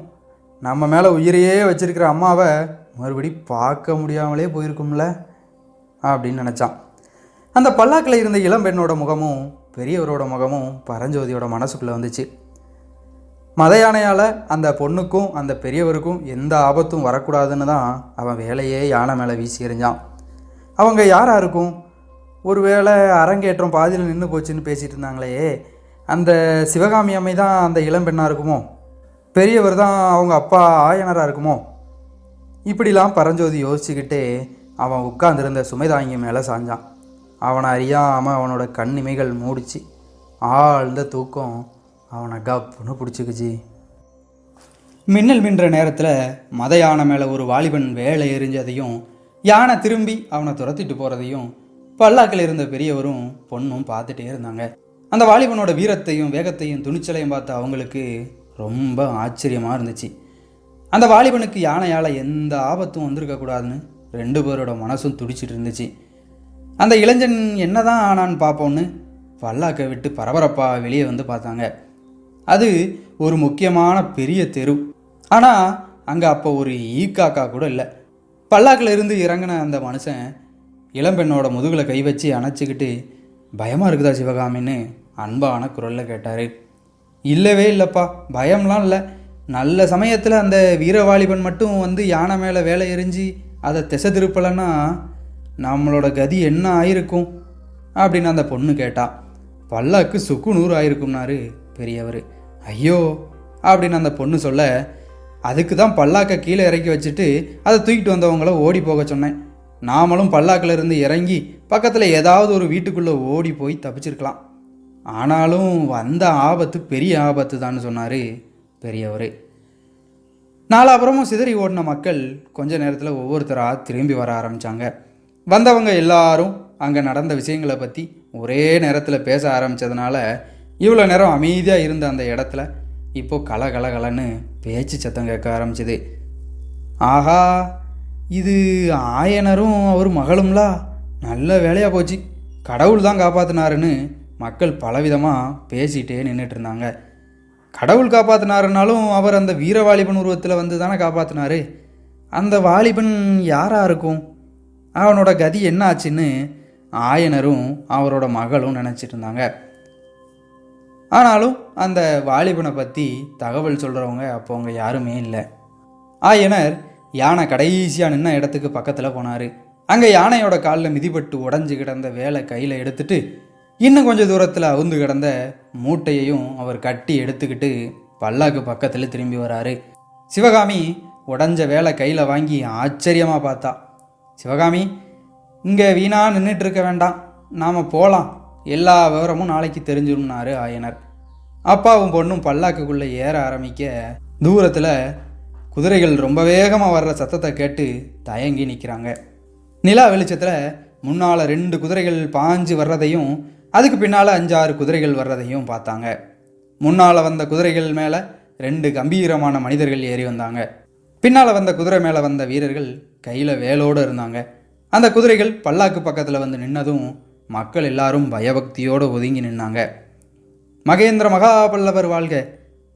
நம்ம மேலே உயிரையே வச்சிருக்கிற அம்மாவை மறுபடி பார்க்க முடியாமலே போயிருக்கும்ல அப்படின்னு நினச்சான். அந்த பல்லாக்கில் இருந்த இளம்பெண்ணோட முகமும் பெரியவரோட முகமும் பரஞ்சோதியோட மனசுக்குள்ளே வந்துச்சு. மத யானையால் அந்த பொண்ணுக்கும் அந்த பெரியவருக்கும் எந்த ஆபத்தும் வரக்கூடாதுன்னு தான் அவன் வேலையே யானை மேலே வீசி எறிஞ்சான். அவங்க யாராக இருக்கும்? ஒரு வேளை அரங்கேற்றம் பாதியில் நின்று போச்சுன்னு பேசிகிட்டு இருந்தாங்களே, அந்த சிவகாமி அம்மை தான் அந்த இளம்பெண்ணாக இருக்குமோ? பெரியவர் தான் அவங்க அப்பா ஆயனராக இருக்குமோ? இப்படிலாம் பரஞ்சோதி யோசிச்சுக்கிட்டே அவன் உட்கார்ந்துருந்த சுமைதாங்கி மேலே சாஞ்சான். அவனை அறியாமல் அவனோட கண்ணிமைகள் மூடிச்சு. ஆழ்ந்த தூக்கம் அவனை கப்புன்னு பிடிச்சிக்குச்சு. மின்னல் மின்ற நேரத்தில் மத யானை மேலே ஒரு வாலிபன் வேலை எறிஞ்சதையும் யானை திரும்பி அவனை துரத்திட்டு போகிறதையும் பல்லாக்கில் இருந்த பெரியவரும் பொண்ணும் பார்த்துட்டே இருந்தாங்க. அந்த வாலிபனோட வீரத்தையும் வேகத்தையும் துணிச்சலையும் பார்த்து அவங்களுக்கு ரொம்ப ஆச்சரியமாக இருந்துச்சு. அந்த வாலிபனுக்கு யானையால் எந்த ஆபத்தும் வந்திருக்கக்கூடாதுன்னு 2 பேரோட மனசும் துடிச்சிட்டு இருந்துச்சு. அந்த இளைஞன் என்ன தான் ஆனான்னு பார்ப்போன்னு பல்லாக்கை விட்டு பரபரப்பாக வெளியே வந்து பார்த்தாங்க. அது ஒரு முக்கியமான பெரிய தெரு. ஆனால் அங்கே அப்போ ஒரு ஈக்காக்கா கூட இல்லை. பல்லாக்கில் இருந்து இறங்கின அந்த மனுஷன் இளம்பெண்ணோட முதுகில் கை வச்சு அணைச்சிக்கிட்டு, பயமாக இருக்குதா சிவகாமின்னு அன்பான குரலில் கேட்டார். இல்லவே இல்லைப்பா, பயம்லாம் இல்லை. நல்ல சமயத்தில் அந்த வீரவாலிபன் மட்டும் வந்து யானை மேலே வேலை எறிஞ்சு அதை திசை திருப்பலைன்னா நம்மளோட கதி என்ன ஆயிருக்கும் அப்படின்னு அந்த பொண்ணு கேட்டா. பல்லாக்கு சுக்கு 100 ஆயிருக்கும்னாரு பெரியவர். ஐயோ அப்படின்னு அந்த பொண்ணு சொல்ல, அதுக்கு தான் பல்லாக்கை கீழே இறக்கி வச்சுட்டு அதை தூக்கிட்டு வந்தவங்கள ஓடி போக சொன்னேன். நாமளும் பல்லாக்கில் இருந்து இறங்கி பக்கத்தில் ஏதாவது ஒரு வீட்டுக்குள்ளே ஓடி போய் தப்பிச்சிருக்கலாம். ஆனாலும் வந்த ஆபத்து பெரிய ஆபத்து தான் சொன்னார் பெரியவர். நாலாபுரமும் சிதறி ஓடின மக்கள் கொஞ்ச நேரத்தில் ஒவ்வொருத்தராக திரும்பி வர ஆரம்பித்தாங்க. வந்தவங்க எல்லாரும் அங்கே நடந்த விஷயங்களை பற்றி ஒரே நேரத்தில் பேச ஆரம்பித்ததுனால இவ்வளோ நேரம் அமைதியாக இருந்த அந்த இடத்துல இப்போது கலகலன்னு பேச்சு சத்தம் கேட்க ஆரம்பிச்சிது. ஆஹா, இது ஆயனரும் அவர் மகளும்லா, நல்ல வேலையாக போச்சு, கடவுள் தான் காப்பாற்றினாருன்னு மக்கள் பலவிதமாக பேசிகிட்டே நின்றுட்டு இருந்தாங்க. கடவுள் காப்பாற்றினாருனாலும் அவர் அந்த வீர வாலிபன் உருவத்தில் வந்து தானே காப்பாற்றினாரு. அந்த வாலிபன் யாராக இருக்கும், அவனோட கதி என்ன ஆச்சுன்னு ஆயனரும் அவரோட மகளும் நினச்சிட்டு இருந்தாங்க. ஆனாலும் அந்த வாலிபனை பற்றி தகவல் சொல்கிறவங்க அப்போ அவங்க யாருமே இல்லை. ஆயனர் யானை கடைசியாக நின்ன இடத்துக்கு பக்கத்தில் போனார். அங்கே யானையோட காலில் மிதிப்பட்டு உடஞ்சி கிடந்த வேலை கையில் எடுத்துட்டு இன்னும் கொஞ்சம் தூரத்தில் அவுந்து கிடந்த மூட்டையையும் அவர் கட்டி எடுத்துக்கிட்டு பல்லாக்கு பக்கத்தில் திரும்பி வராரு. சிவகாமி உடஞ்ச வேலை கையில் வாங்கி ஆச்சரியமாக பார்த்தா. சிவகாமி, இங்கே வீணா நின்றுட்டு இருக்க வேண்டாம், நாம் போகலாம், எல்லா விவரமும் நாளைக்கு தெரிஞ்சிடும்னாரு ஆயனர். அப்பாவும் பொண்ணும் பல்லாக்குக்குள்ளே ஏற ஆரம்பிக்க தூரத்தில் குதிரைகள் ரொம்ப வேகமாக வர்ற சத்தத்தை கேட்டு தயங்கி நிற்கிறாங்க. நிலா வெளிச்சத்தில் முன்னால் 2 குதிரைகள் பாஞ்சு வர்றதையும் அதுக்கு பின்னால் 5-6 குதிரைகள் வர்றதையும் பார்த்தாங்க. முன்னால் வந்த குதிரைகள் மேலே 2 கம்பீரமான மனிதர்கள் ஏறி வந்தாங்க. பின்னால் வந்த குதிரை மேலே வந்த வீரர்கள் கையில் வேலோடு இருந்தாங்க. அந்த குதிரைகள் பல்லாக்கு பக்கத்தில் வந்து நின்னதும் மக்கள் எல்லாரும் பயபக்தியோடு ஒதுங்கி நின்னாங்க. மகேந்திர மகாபல்லவர் வாழ்க,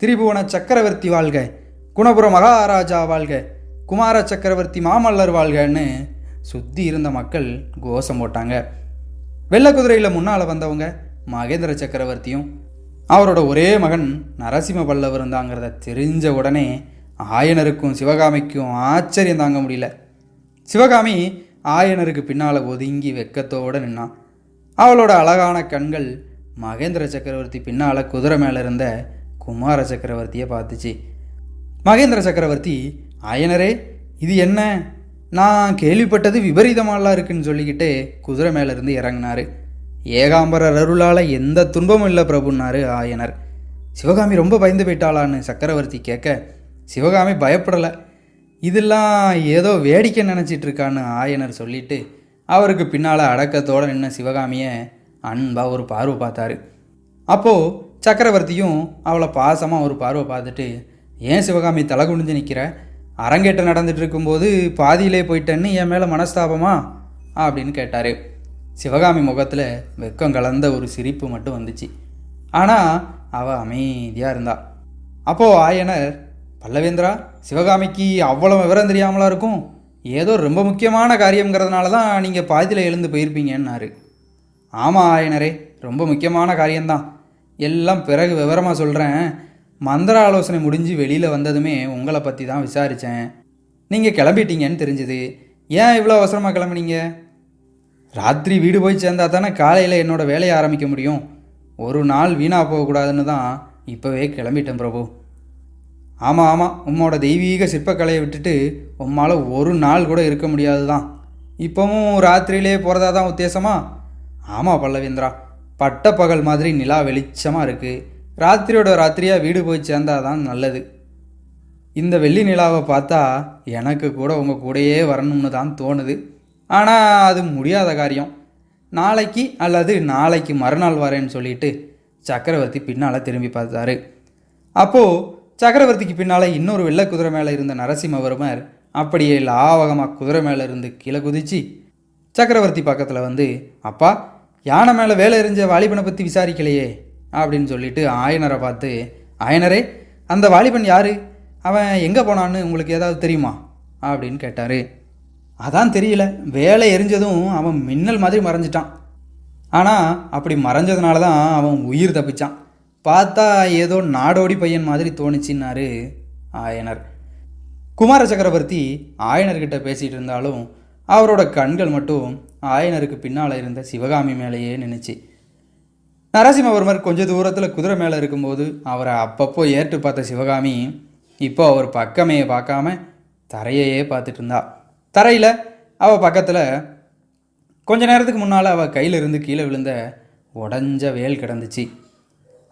திரிபுவன சக்கரவர்த்தி வாழ்க, குணபுர மகாராஜா வாழ்க, குமார சக்கரவர்த்தி மாமல்லர் வாழ்கன்னு சுற்றி இருந்த மக்கள் கோஷம் போட்டாங்க. வெள்ளை குதிரையில் முன்னால் வந்தவங்க மகேந்திர சக்கரவர்த்தியும் அவரோட ஒரே மகன் நரசிம்ம பல்லவர் இருந்தாங்கிறத தெரிஞ்ச உடனே ஆயனருக்கும் சிவகாமிக்கும் ஆச்சரியம் தாங்க முடியல. சிவகாமி ஆயனருக்கு பின்னால் ஒதுங்கி வெக்கத்தோடு நின்னான். அவளோட அழகான கண்கள் மகேந்திர சக்கரவர்த்தி பின்னால் குதிரை மேலே இருந்த குமார சக்கரவர்த்தியை பார்த்துச்சு. மகேந்திர சக்கரவர்த்தி, ஆயனரே, இது என்ன, நான் கேள்விப்பட்டது விபரீதமாலாம் இருக்குன்னு சொல்லிக்கிட்டு குதிரை மேலேருந்து இறங்கினார். ஏகாம்பரர் அருளால் எந்த துன்பமும் இல்லை பிரபுன்னாரு ஆயனர். சிவகாமி ரொம்ப பயந்து போயிட்டாளான்னு சக்கரவர்த்தி கேட்க சிவகாமி பயப்படலை. இதெல்லாம் ஏதோ வேடிக்கை நினச்சிட்டு இருக்கான்னு ஆயனர் சொல்லிட்டு அவருக்கு பின்னால் அடக்கத்தோடு நின்ன சிவகாமியை அன்பாக ஒரு பார்வை பார்த்தாரு. அப்போது சக்கரவர்த்தியும் அவளை பாசமாக ஒரு பார்வை பார்த்துட்டு, ஏன் சிவகாமி தலை குனிஞ்சு நிற்கிற, அரங்கேற்றம் நடந்துட்டு இருக்கும்போது பாதியிலே போயிட்டேன்னு என் மேலே மனஸ்தாபமா அப்படின்னு கேட்டார். சிவகாமி முகத்தில் வெக்கம் கலந்த ஒரு சிரிப்பு மட்டும் வந்துச்சு. ஆனால் அவள் அமைதியாக இருந்தா. அப்போது ஆயனர், பல்லவேந்திரா, சிவகாமிக்கு அவ்வளோ விவரம் தெரியாமலா இருக்கும், ஏதோ ரொம்ப முக்கியமான காரியங்கிறதுனால தான் நீங்கள் பாதியில் எழுந்து போயிருப்பீங்கன்னாரு. ஆமாம் ஆயனரே, ரொம்ப முக்கியமான காரியம்தான், எல்லாம் பிறகு விவரமாக சொல்கிறேன். மந்திர ஆலோசனை முடிஞ்சு வெளியில் வந்ததுமே உங்களை பற்றி தான் விசாரித்தேன். நீங்கள் கிளம்பிட்டீங்கன்னு தெரிஞ்சுது. ஏன் இவ்வளோ அவசரமாக கிளம்புனீங்க? ராத்திரி வீடு போய் சேர்ந்தா தானே காலையில் என்னோடய வேலையை ஆரம்பிக்க முடியும். ஒரு நாள் வீணாக போகக்கூடாதுன்னு தான் இப்போவே கிளம்பிட்டேன் பிரபு. ஆமாம், உம்மோட தெய்வீக சிற்பக்கலையை விட்டுட்டு உம்மால் ஒரு நாள் கூட இருக்க முடியாது தான். இப்போவும் ராத்திரியிலே போகிறதா தான் உத்தேசமா? ஆமாம் பல்லவேந்திரா, பட்ட பகல் மாதிரி நிலா வெளிச்சமாக இருக்குது. ராத்திரியோட ராத்திரியாக வீடு போய் சேர்ந்தாதான் நல்லது. இந்த வெள்ளி நிலாவை பார்த்தா எனக்கு கூட உங்கள் கூடயே வரணும்னு தான் தோணுது. ஆனால் அது முடியாத காரியம். நாளைக்கு அல்லது நாளைக்கு மறுநாள் வரேன்னு சொல்லிட்டு சக்கரவர்த்தி பின்னால் திரும்பி பார்த்தாரு. அப்போது சக்கரவர்த்திக்கு பின்னால் இன்னொரு வெள்ளை குதிரை மேலே இருந்த நரசிம்மவர்மர் அப்படியே லாவகமாக குதிரை மேலே இருந்து கீழே குதிச்சு சக்கரவர்த்தி பக்கத்தில் வந்து, அப்பா, யானை மேலே வேலை எறிஞ்ச வாலிபனை பற்றி விசாரிக்கலையே அப்படின்னு சொல்லிட்டு ஆயனரை பார்த்து, ஆயனரே, அந்த வாலிபன் யார், அவன் எங்கே போனான்னு உங்களுக்கு ஏதாவது தெரியுமா அப்படின்னு கேட்டார். அதான் தெரியல, வேலை எரிஞ்சதும் அவன் மின்னல் மாதிரி மறைஞ்சிட்டான். ஆனால் அப்படி மறைஞ்சதுனால தான் அவன் உயிர் தப்பிச்சான். பார்த்தா ஏதோ நாடோடி பையன் மாதிரி தோணுச்சின்னாரு ஆயனர். குமார சக்கரவர்த்தி ஆயனர்கிட்ட பேசிகிட்டு இருந்தாலும் அவரோட கண்கள் மட்டும் ஆயனருக்கு பின்னால் இருந்த சிவகாமி மேலேயே நின்றுச்சு. நரசிம்மவர்மர் கொஞ்சம் தூரத்தில் குதிரை மேலே இருக்கும்போது அவரை அப்பப்போ ஏற்று பார்த்த சிவகாமி இப்போ அவர் பக்கமே பார்க்காம தரையையே பார்த்துட்டு இருந்தா. தரையில் அவள் பக்கத்தில் கொஞ்ச நேரத்துக்கு முன்னால் அவள் கையிலிருந்து கீழே விழுந்த உடஞ்ச வேல் கிடந்துச்சு.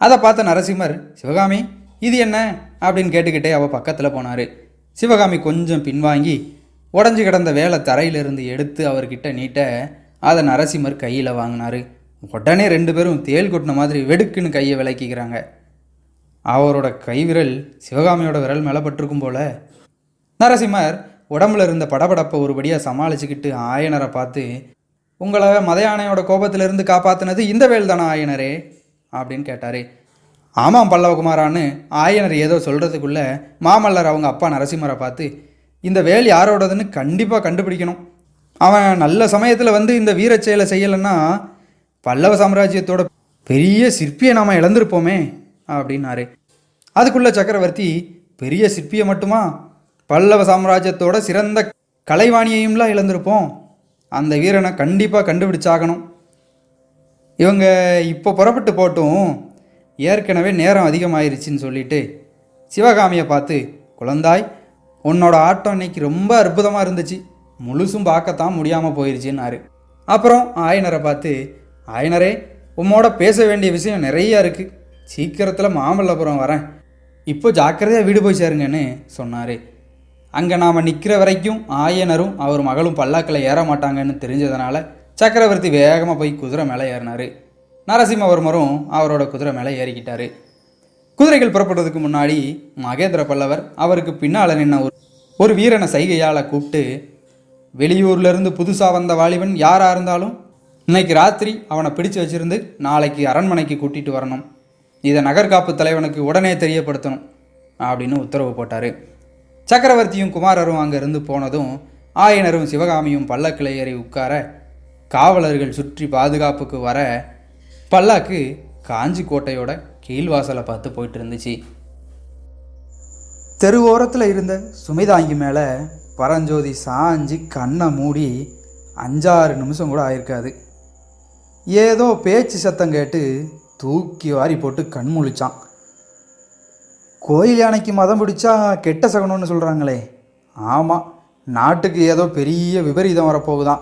அதை பார்த்த நரசிம்மர், சிவகாமி இது என்ன அப்படின்னு கேட்டுக்கிட்டே அவள் பக்கத்தில் போனார். சிவகாமி கொஞ்சம் பின்வாங்கி உடஞ்சி கிடந்த வேலை தரையிலிருந்து எடுத்து அவர்கிட்ட நீட்ட அதை நரசிம்மர் கையில் வாங்கினார். உடனே ரெண்டு பேரும் தேல் கொட்டின மாதிரி வெடுக்குன்னு கையை விளக்கிக்கிறாங்க. அவரோட கைவிரல் சிவகாமியோட விரல் மேலே பட்டிருக்கும் போல. நரசிம்மர் உடம்புல இருந்த படபடப்பை ஒருபடியாக சமாளிச்சுக்கிட்டு ஆயனரை பார்த்து, உங்களை மத யானையோட கோபத்திலிருந்து காப்பாற்றினது இந்த வேல் தானே ஆயனரே அப்படின்னு கேட்டார். ஆமாம் பல்லவகுமாரான்னு ஆயனர் ஏதோ சொல்கிறதுக்குள்ளே மாமல்லர் அவங்க அப்பா நரசிம்மரை பார்த்து, இந்த வேல் யாரோடதுன்னு கண்டிப்பாக கண்டுபிடிக்கணும். அவன் நல்ல சமயத்தில் வந்து இந்த வீரச்செயலை செய்யலைன்னா பல்லவ சாம்ராஜ்யத்தோட பெரிய சிற்பியை நாம் இழந்திருப்போமே அப்படின்னாரு. அதுக்குள்ளே சக்கரவர்த்தி, பெரிய சிற்பியை மட்டுமா, பல்லவ சாம்ராஜ்யத்தோட சிறந்த கலைவாணியையும்லாம் இழந்திருப்போம். அந்த வீரனை கண்டிப்பாக கண்டுபிடிச்சாகணும். இவங்க இப்போ புறப்பட்டு போட்டும், ஏற்கனவே நேரம் அதிகமாயிருச்சுன்னு சொல்லிட்டு சிவகாமியை பார்த்து, குழந்தாய் உன்னோட ஆட்டம் இன்னைக்கு ரொம்ப அற்புதமாக இருந்துச்சு, முழுசும் பார்க்கத்தான் முடியாமல் போயிருச்சுன்னாரு. அப்புறம் ஆயனரை பார்த்து, ஆயனரே உம்மோட பேச வேண்டிய விஷயம் நிறையா இருக்குது, சீக்கிரத்தில் மாமல்லபுரம் வரேன், இப்போ ஜாக்கிரதையாக வீடு போய் சேருங்கன்னு சொன்னார். அங்கே நாம் நிற்கிற வரைக்கும் ஆயனரும் அவர் மகளும் பல்லாக்கில் ஏற மாட்டாங்கன்னு தெரிஞ்சதுனால சக்கரவர்த்தி வேகமாக போய் குதிரை மேலே ஏறினார். நரசிம்மவர்மரும் அவரோட குதிரை மேலே ஏறிக்கிட்டார். குதிரைகள் புறப்படுறதுக்கு முன்னாடி மகேந்திர பல்லவர் அவருக்கு பின்னால் நின்ன ஒரு வீரனை சைகையால் கூப்பிட்டு, வெளியூர்லேருந்து புதுசாக வந்த வாலிபன் யாராக இருந்தாலும் இன்னைக்கு ராத்திரி அவனை பிடிச்சு வச்சிருந்து நாளைக்கு அரண்மனைக்கு கூட்டிகிட்டு வரணும், இதை நகர்காப்பு தலைவனுக்கு உடனே தெரியப்படுத்தணும் அப்படின்னு உத்தரவு போட்டார். சக்கரவர்த்தியும் குமாரரும் அங்கேருந்து போனதும் ஆயனரும் சிவகாமியும் பல்லக்கில் ஏறி உட்கார காவலர்கள் சுற்றி பாதுகாப்புக்கு வர பல்லாக்கு காஞ்சி கோட்டையோட கீழ்வாசலை பார்த்து போயிட்டு இருந்துச்சு. தெருவோரத்தில் இருந்த சுமைதாங்கி மேலே பரஞ்சோதி சாஞ்சி கண்ணை மூடி 5-6 நிமிஷம் கூட ஆயிருக்காது. ஏதோ பேச்சு சத்தம் கேட்டு தூக்கி வாரி போட்டு கண் முழிச்சான். கோயில் யானைக்கு மதம் பிடிச்சா கெட்ட சகனம்னு சொல்கிறாங்களே, ஆமாம், நாட்டுக்கு ஏதோ பெரிய விபரீதம் வரப்போகுதான்.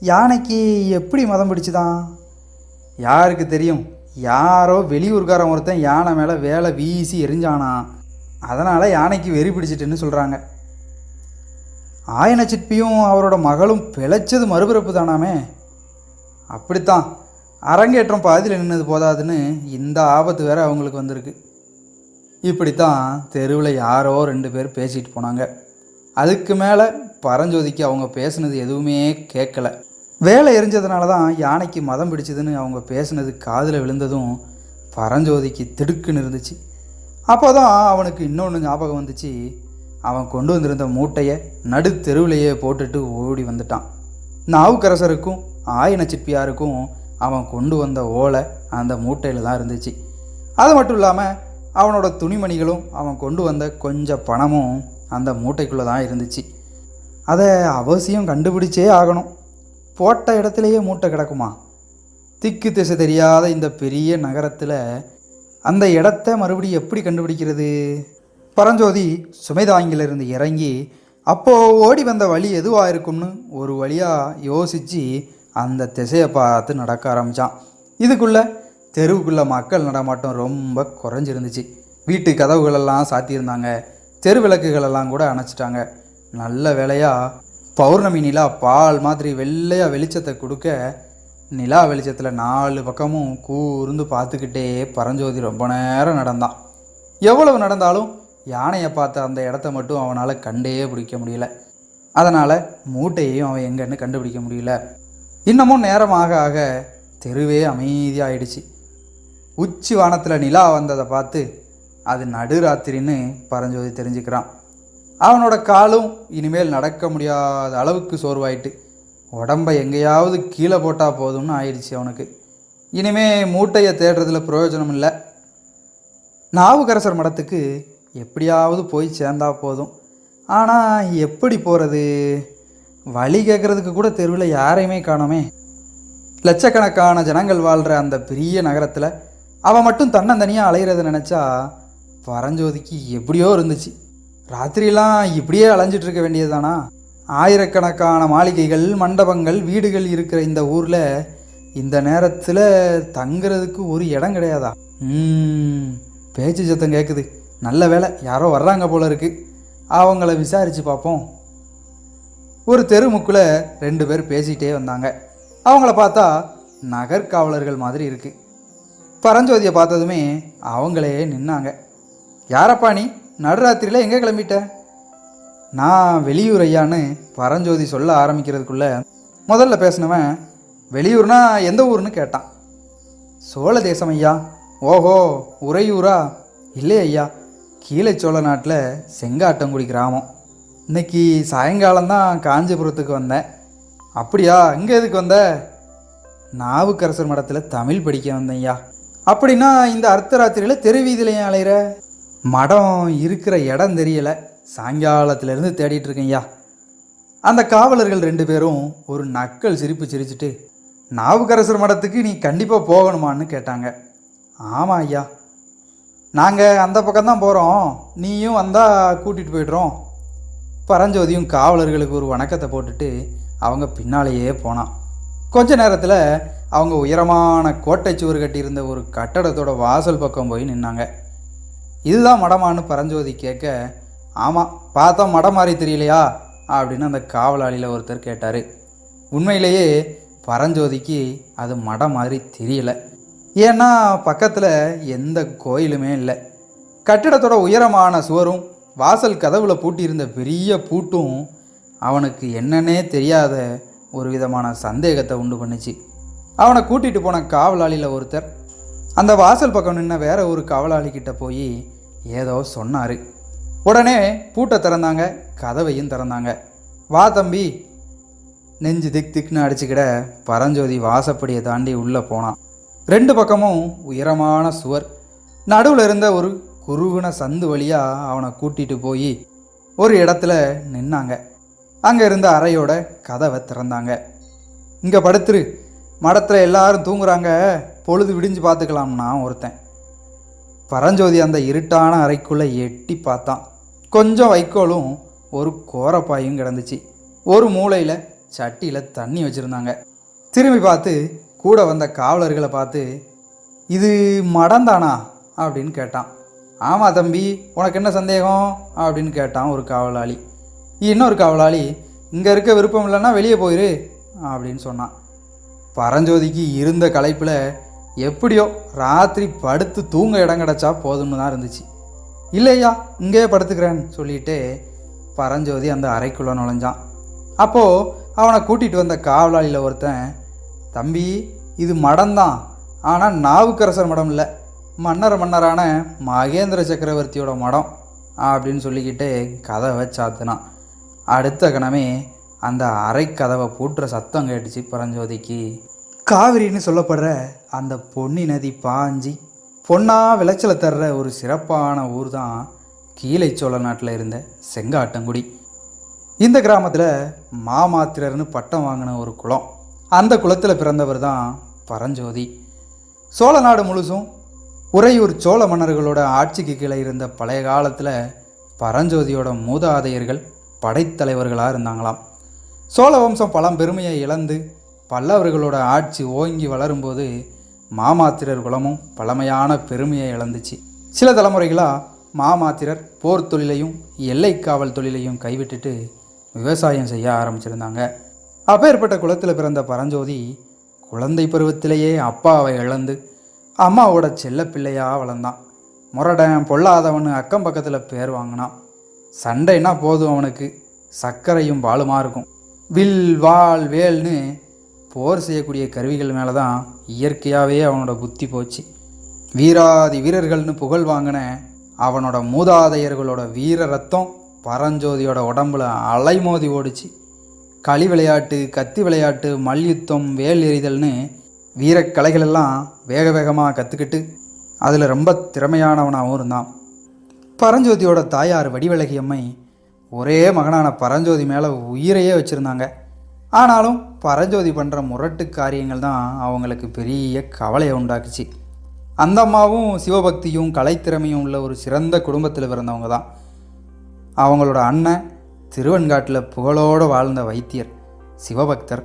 யானைக்கு எப்படி மதம் பிடிச்சுதான் யாருக்கு தெரியும். யாரோ வெளியூர்காரன் ஒருத்தன் யானை மேலே வேலை வீசி எரிஞ்சானா, அதனால் யானைக்கு வெறி பிடிச்சிட்டுன்னு சொல்கிறாங்க. ஆயன சிற்பியும் அவரோட மகளும் பிழைச்சது மறுபிறப்பு தானாமே. அப்படித்தான், அரங்கேற்றம் பாதியில் நின்னது போதாதுன்னு இந்த ஆபத்து வேற அவங்களுக்கு வந்திருக்கு. இப்படித்தான் தெருவில் யாரோ 2 பேர் பேசிட்டு போனாங்க. அதுக்கு மேலே பரஞ்சோதிக்கு அவங்க பேசுனது எதுவுமே கேட்கல. வேலை எரிஞ்சதுனால தான் யானைக்கு மதம் பிடிச்சதுன்னு அவங்க பேசுனது காதில் விழுந்ததும் பரஞ்சோதிக்கு திடுக்குன்னு இருந்துச்சு. அப்போ தான் அவனுக்கு இன்னொன்று ஞாபகம் வந்துச்சு. அவன் கொண்டு வந்திருந்த மூட்டையை நடு தெருவிலேயே போட்டுட்டு ஓடி வந்துட்டான். நாவுக்கரசருக்கும் ஆயன சிற்பியாருக்கும் அவன் கொண்டு வந்த ஓலை அந்த மூட்டையில் தான் இருந்துச்சு. அது மட்டும் இல்லாமல் அவனோட துணிமணிகளும் அவன் கொண்டு வந்த கொஞ்சம் பணமும் அந்த மூட்டைக்குள்ளே தான் இருந்துச்சு. அதை அவசியம் கண்டுபிடிச்சே ஆகணும். போட்ட இடத்துலையே மூட்டை கிடக்குமா? திக்கு திசை தெரியாத இந்த பெரிய நகரத்தில் அந்த இடத்த மறுபடியும் எப்படி கண்டுபிடிக்கிறது? பரஞ்சோதி சுமைதாங்கிலிருந்து இறங்கி அப்போது ஓடி வந்த வழி எதுவாக இருக்கும்னு ஒரு வழியாக யோசித்து அந்த திசையை பார்த்து நடக்க ஆரம்பித்தான். இதுக்குள்ளே தெருவுக்குள்ளே மக்கள் நடமாட்டம் ரொம்ப குறைஞ்சிருந்துச்சு. வீட்டு கதவுகளெல்லாம் சாத்தியிருந்தாங்க, தெரு விளக்குகளெல்லாம் கூட அணைச்சிட்டாங்க. நல்ல வேளையாக பௌர்ணமி நிலா பால் மாதிரி வெள்ளையாக வெளிச்சத்தை கொடுக்க நிலா வெளிச்சத்தில் 4 பக்கமும் கூர்ந்து பார்த்துக்கிட்டே பரஞ்சோதி ரொம்ப நேரம் நடந்தான். எவ்வளவு நடந்தாலும் யானையை பார்த்த அந்த இடத்த மட்டும் அவனால் கண்டே பிடிக்க முடியல. அதனால் மூட்டையையும் அவன் எங்கன்னு கண்டுபிடிக்க முடியல. இன்னமும் நேரமாக ஆக தெருவே அமைதியாகிடுச்சு. உச்சி வானத்தில் நிலா வந்ததை பார்த்து அது நடுராத்திரின்னு பரஞ்சோதி தெரிஞ்சுக்கிறான். அவனோட காலும் இனிமேல் நடக்க முடியாத அளவுக்கு சோர்வாயிட்டு உடம்பை எங்கேயாவது கீழே போட்டால் போதும்னு ஆயிடுச்சு அவனுக்கு. இனிமே மூட்டையை தேடுறதுல பிரயோஜனம் இல்லை. நாவுக்கரசர் மடத்துக்கு எப்படியாவது போய் சேர்ந்தா போதும். ஆனால் எப்படி போகிறது? வழி கேட்குறதுக்கு கூட தெருவில் யாரையுமே காணோமே. லட்சக்கணக்கான ஜனங்கள் வாழ்கிற அந்த பெரிய நகரத்தில் அவன் மட்டும் தன்னந்தனியாக அலைகிறத நினச்சா பரஞ்சோதிக்கு எப்படியோ இருந்துச்சு. ராத்திரியெல்லாம் இப்படியே அலைஞ்சிட்ருக்க வேண்டியது தானா? ஆயிரக்கணக்கான மாளிகைகள், மண்டபங்கள், வீடுகள் இருக்கிற இந்த ஊரில் இந்த நேரத்தில் தங்குறதுக்கு ஒரு இடம் கிடையாதா? பேச்சு சத்தம் கேட்குது. நல்ல வேலை, யாரோ வர்றாங்க போல இருக்கு. அவங்கள விசாரித்து பார்ப்போம். ஒரு தெருமுக்கில் 2 பேர் பேசிகிட்டே வந்தாங்க. அவங்கள பார்த்தா நகர்காவலர்கள் மாதிரி இருக்குது. பரஞ்சோதியை பார்த்ததுமே அவங்களே நின்னாங்க. யாரப்பா நீ? நடுராத்திரியில் எங்கே கிளம்பிட்ட? நான் வெளியூர் ஐயான்னு பரஞ்சோதி சொல்ல ஆரம்பிக்கிறதுக்குள்ள முதல்ல பேசினவன் வெளியூர்னா எந்த ஊர்னு கேட்டான். சோழ தேசம் ஐயா. ஓஹோ, உறையூரா? இல்லை ஐயா, கீழே சோழ நாட்டில் செங்காட்டங்குடி கிராமம். இன்னைக்கு சாயங்காலம்தான் காஞ்சிபுரத்துக்கு வந்தேன். அப்படியா? இங்கே எதுக்கு வந்த? நாவுக்கரசர் மடத்தில் தமிழ் படிக்க வந்தேன் ஐயா. அப்படின்னா இந்த அர்த்தராத்திரியில் தெருவீதிலையும் அலைகிற? மடம் இருக்கிற இடம் தெரியலை, சாயங்காலத்திலேருந்து தேடிட்டு இருக்கேன் ஐயா. அந்த காவலர்கள் 2 பேரும் ஒரு நக்கல் சிரிப்பு சிரிச்சுட்டு, நாவுக்கரசர் மடத்துக்கு நீ கண்டிப்பாக போகணுமான்னு கேட்டாங்க. ஆமாம் ஐயா, நாங்கள் அந்த பக்கம்தான் போகிறோம், நீயும் வந்தால் கூட்டிகிட்டு போய்ட்றோம். பரஞ்சோதியும் காவலர்களுக்கு ஒரு வணக்கத்தை போட்டுட்டு அவங்க பின்னாலேயே போனான். கொஞ்ச நேரத்தில் அவங்க உயரமான கோட்டை சுவர் கட்டியிருந்த ஒரு கட்டடத்தோட வாசல் பக்கம் போய் நின்னாங்க. இதுதான் மடமானு பரஞ்சோதி கேட்க, ஆமாம், பார்த்தா மடம் மாதிரி தெரியலையா அப்படின்னு அந்த காவலாளியில் ஒருத்தர் கேட்டார். உண்மையிலேயே பரஞ்சோதிக்கு அது மடம் மாதிரி தெரியலை. ஏன்னா பக்கத்தில் எந்த கோயிலுமே இல்லை. கட்டிடத்தோட உயரமான சுவரும் வாசல் கதவுல பூட்டியிருந்த பெரிய பூட்டும் அவனுக்கு என்னன்னே தெரியாத ஒரு விதமான சந்தேகத்தை உண்டு பண்ணுச்சு. அவனை கூட்டிகிட்டு போன காவலாளியில் ஒருத்தர் அந்த வாசல் பக்கம் நின்ன வேற ஒரு காவலாளிக்கிட்ட போய் ஏதோ சொன்னார். உடனே பூட்டை திறந்தாங்க, கதவையும் திறந்தாங்க. வா தம்பி. நெஞ்சு திக் திக்னு அடிச்சுக்கிட பரஞ்சோதி வாசப்படியை தாண்டி உள்ளே போனான். 2 பக்கமும் உயரமான சுவர், நடுவில் இருந்த ஒரு குறுகுன சந்து வழியாக அவனை கூட்டிகிட்டு போய் ஒரு இடத்துல நின்னாங்க. அங்கே இருந்த அறையோட கதவை திறந்தாங்க. இங்கே படுத்துரு, மடத்தில் எல்லாரும் தூங்குறாங்க, பொழுது விடிஞ்சு பார்த்துக்கலாம்னா ஒருத்தன். பரஞ்சோதி அந்த இருட்டான அறைக்குள்ளே எட்டி பார்த்தான். கொஞ்சம் வைக்கோலும் ஒரு கோரப்பாயும் கிடந்துச்சு. ஒரு மூலையில் சட்டியில் தண்ணி வச்சுருந்தாங்க. திரும்பி பார்த்து கூட வந்த காவலர்களை பார்த்து, இது மடம்தானா அப்படின்னு கேட்டான். ஆமாம் தம்பி, உனக்கு என்ன சந்தேகம் அப்படின்னு கேட்டான் ஒரு காவலாளி. இன்னொரு காவலாளி, இங்கே இருக்க விருப்பம் இல்லைன்னா வெளியே போயிரு அப்படின்னு சொன்னான். பரஞ்சோதிக்கு இருந்த களைப்பில் எப்படியோ ராத்திரி படுத்து தூங்க இடம் கிடச்சா போதும்னு தான் இருந்துச்சு. இல்லையா, இங்கேயே படுத்துக்கிறேன்னு சொல்லிட்டு பரஞ்சோதி அந்த அறைக்குள்ளே நுழைஞ்சான். அப்போது அவனை கூட்டிகிட்டு வந்த காவலாளியில் ஒருத்தன், தம்பி இது மடம்தான், ஆனால் நாவுக்கரசர் மடம் இல்லை, மன்னரான மகேந்திர சக்கரவர்த்தியோட மடம் அப்படின்னு சொல்லிக்கிட்டு கதவை சாத்தினான். அடுத்த கணமே அந்த அறை கதவை பூட்டுற சத்தம் கேட்டுச்சு பரஞ்சோதிக்கு. காவிரின்னு சொல்லப்படுற அந்த பொன்னி நதி பாஞ்சி பொன்னா விளைச்சலை தர்ற ஒரு சிறப்பான ஊர் தான் கீழை சோழ நாட்டில் இருந்த செங்காட்டங்குடி. இந்த கிராமத்தில் மாமாத்திரர்னு பட்டம் வாங்கின ஒரு குளம். அந்த குளத்தில் பிறந்தவர் தான் பரஞ்சோதி. சோழ நாடு முழுசும் உறையூர் சோழ மன்னர்களோட ஆட்சிக்கு கீழே இருந்த பழைய காலத்தில் பரஞ்சோதியோட மூதாதையர்கள் படைத்தலைவர்களாக இருந்தாங்களாம். சோழ வம்சம் பழம்பெருமையை இழந்து பல்லவர்களோட ஆட்சி ஓங்கி வளரும்போது மாமாத்திரர் குலமும் பழமையான பெருமையை இழந்துச்சு. சில தலைமுறைகளாக மாமாத்திரர் போர் தொழிலையும் எல்லை காவல் தொழிலையும் கைவிட்டுட்டு விவசாயம் செய்ய ஆரம்பிச்சிருந்தாங்க. அப்பேற்பட்ட குலத்தில் பிறந்த பரஞ்சோதி குழந்தை பருவத்திலேயே அப்பாவை இழந்து அம்மாவோட செல்ல பிள்ளையாக வளர்ந்தான். முரடன் பொல்லாதவனு அக்கம் பக்கத்தில் பேர் வாங்கினான். சண்டைன்னா போதும் அவனுக்கு சர்க்கரையும் பாலுமா இருக்கும். வில் வாள் வேல்னு போர் செய்யக்கூடிய கருவிகள் மேலே தான் இயற்கையாகவே அவனோட புத்தி போச்சு. வீராதி வீரர்கள்னு புகழ் வாங்கின அவனோட மூதாதையர்களோட வீர ரத்தம் பரஞ்சோதியோட உடம்புல அலைமோதி ஓடிச்சு. களி விளையாட்டு, கத்தி விளையாட்டு, மல்யுத்தம், வேல் எறிதல்னு வீரக்கலைகளெல்லாம் வேக வேகமாக கற்றுக்கிட்டு அதில் ரொம்ப திறமையானவனாகவும் இருந்தான். பரஞ்சோதியோட தாயார் வடிவழகி அம்மை ஒரே மகனான பரஞ்சோதி மேலே உயிரையே வச்சுருந்தாங்க. ஆனாலும் பரஞ்சோதி பண்ணுற முரட்டு காரியங்கள் தான் அவங்களுக்கு பெரிய கவலையை உண்டாக்குச்சு. அந்த அம்மாவும் சிவபக்தியும் கலைத்திறமையும் உள்ள ஒரு சிறந்த குடும்பத்தில் பிறந்தவங்க தான். அவங்களோட அண்ணன் திருவெண்காட்டில் புகழோடு வாழ்ந்த வைத்தியர், சிவபக்தர்.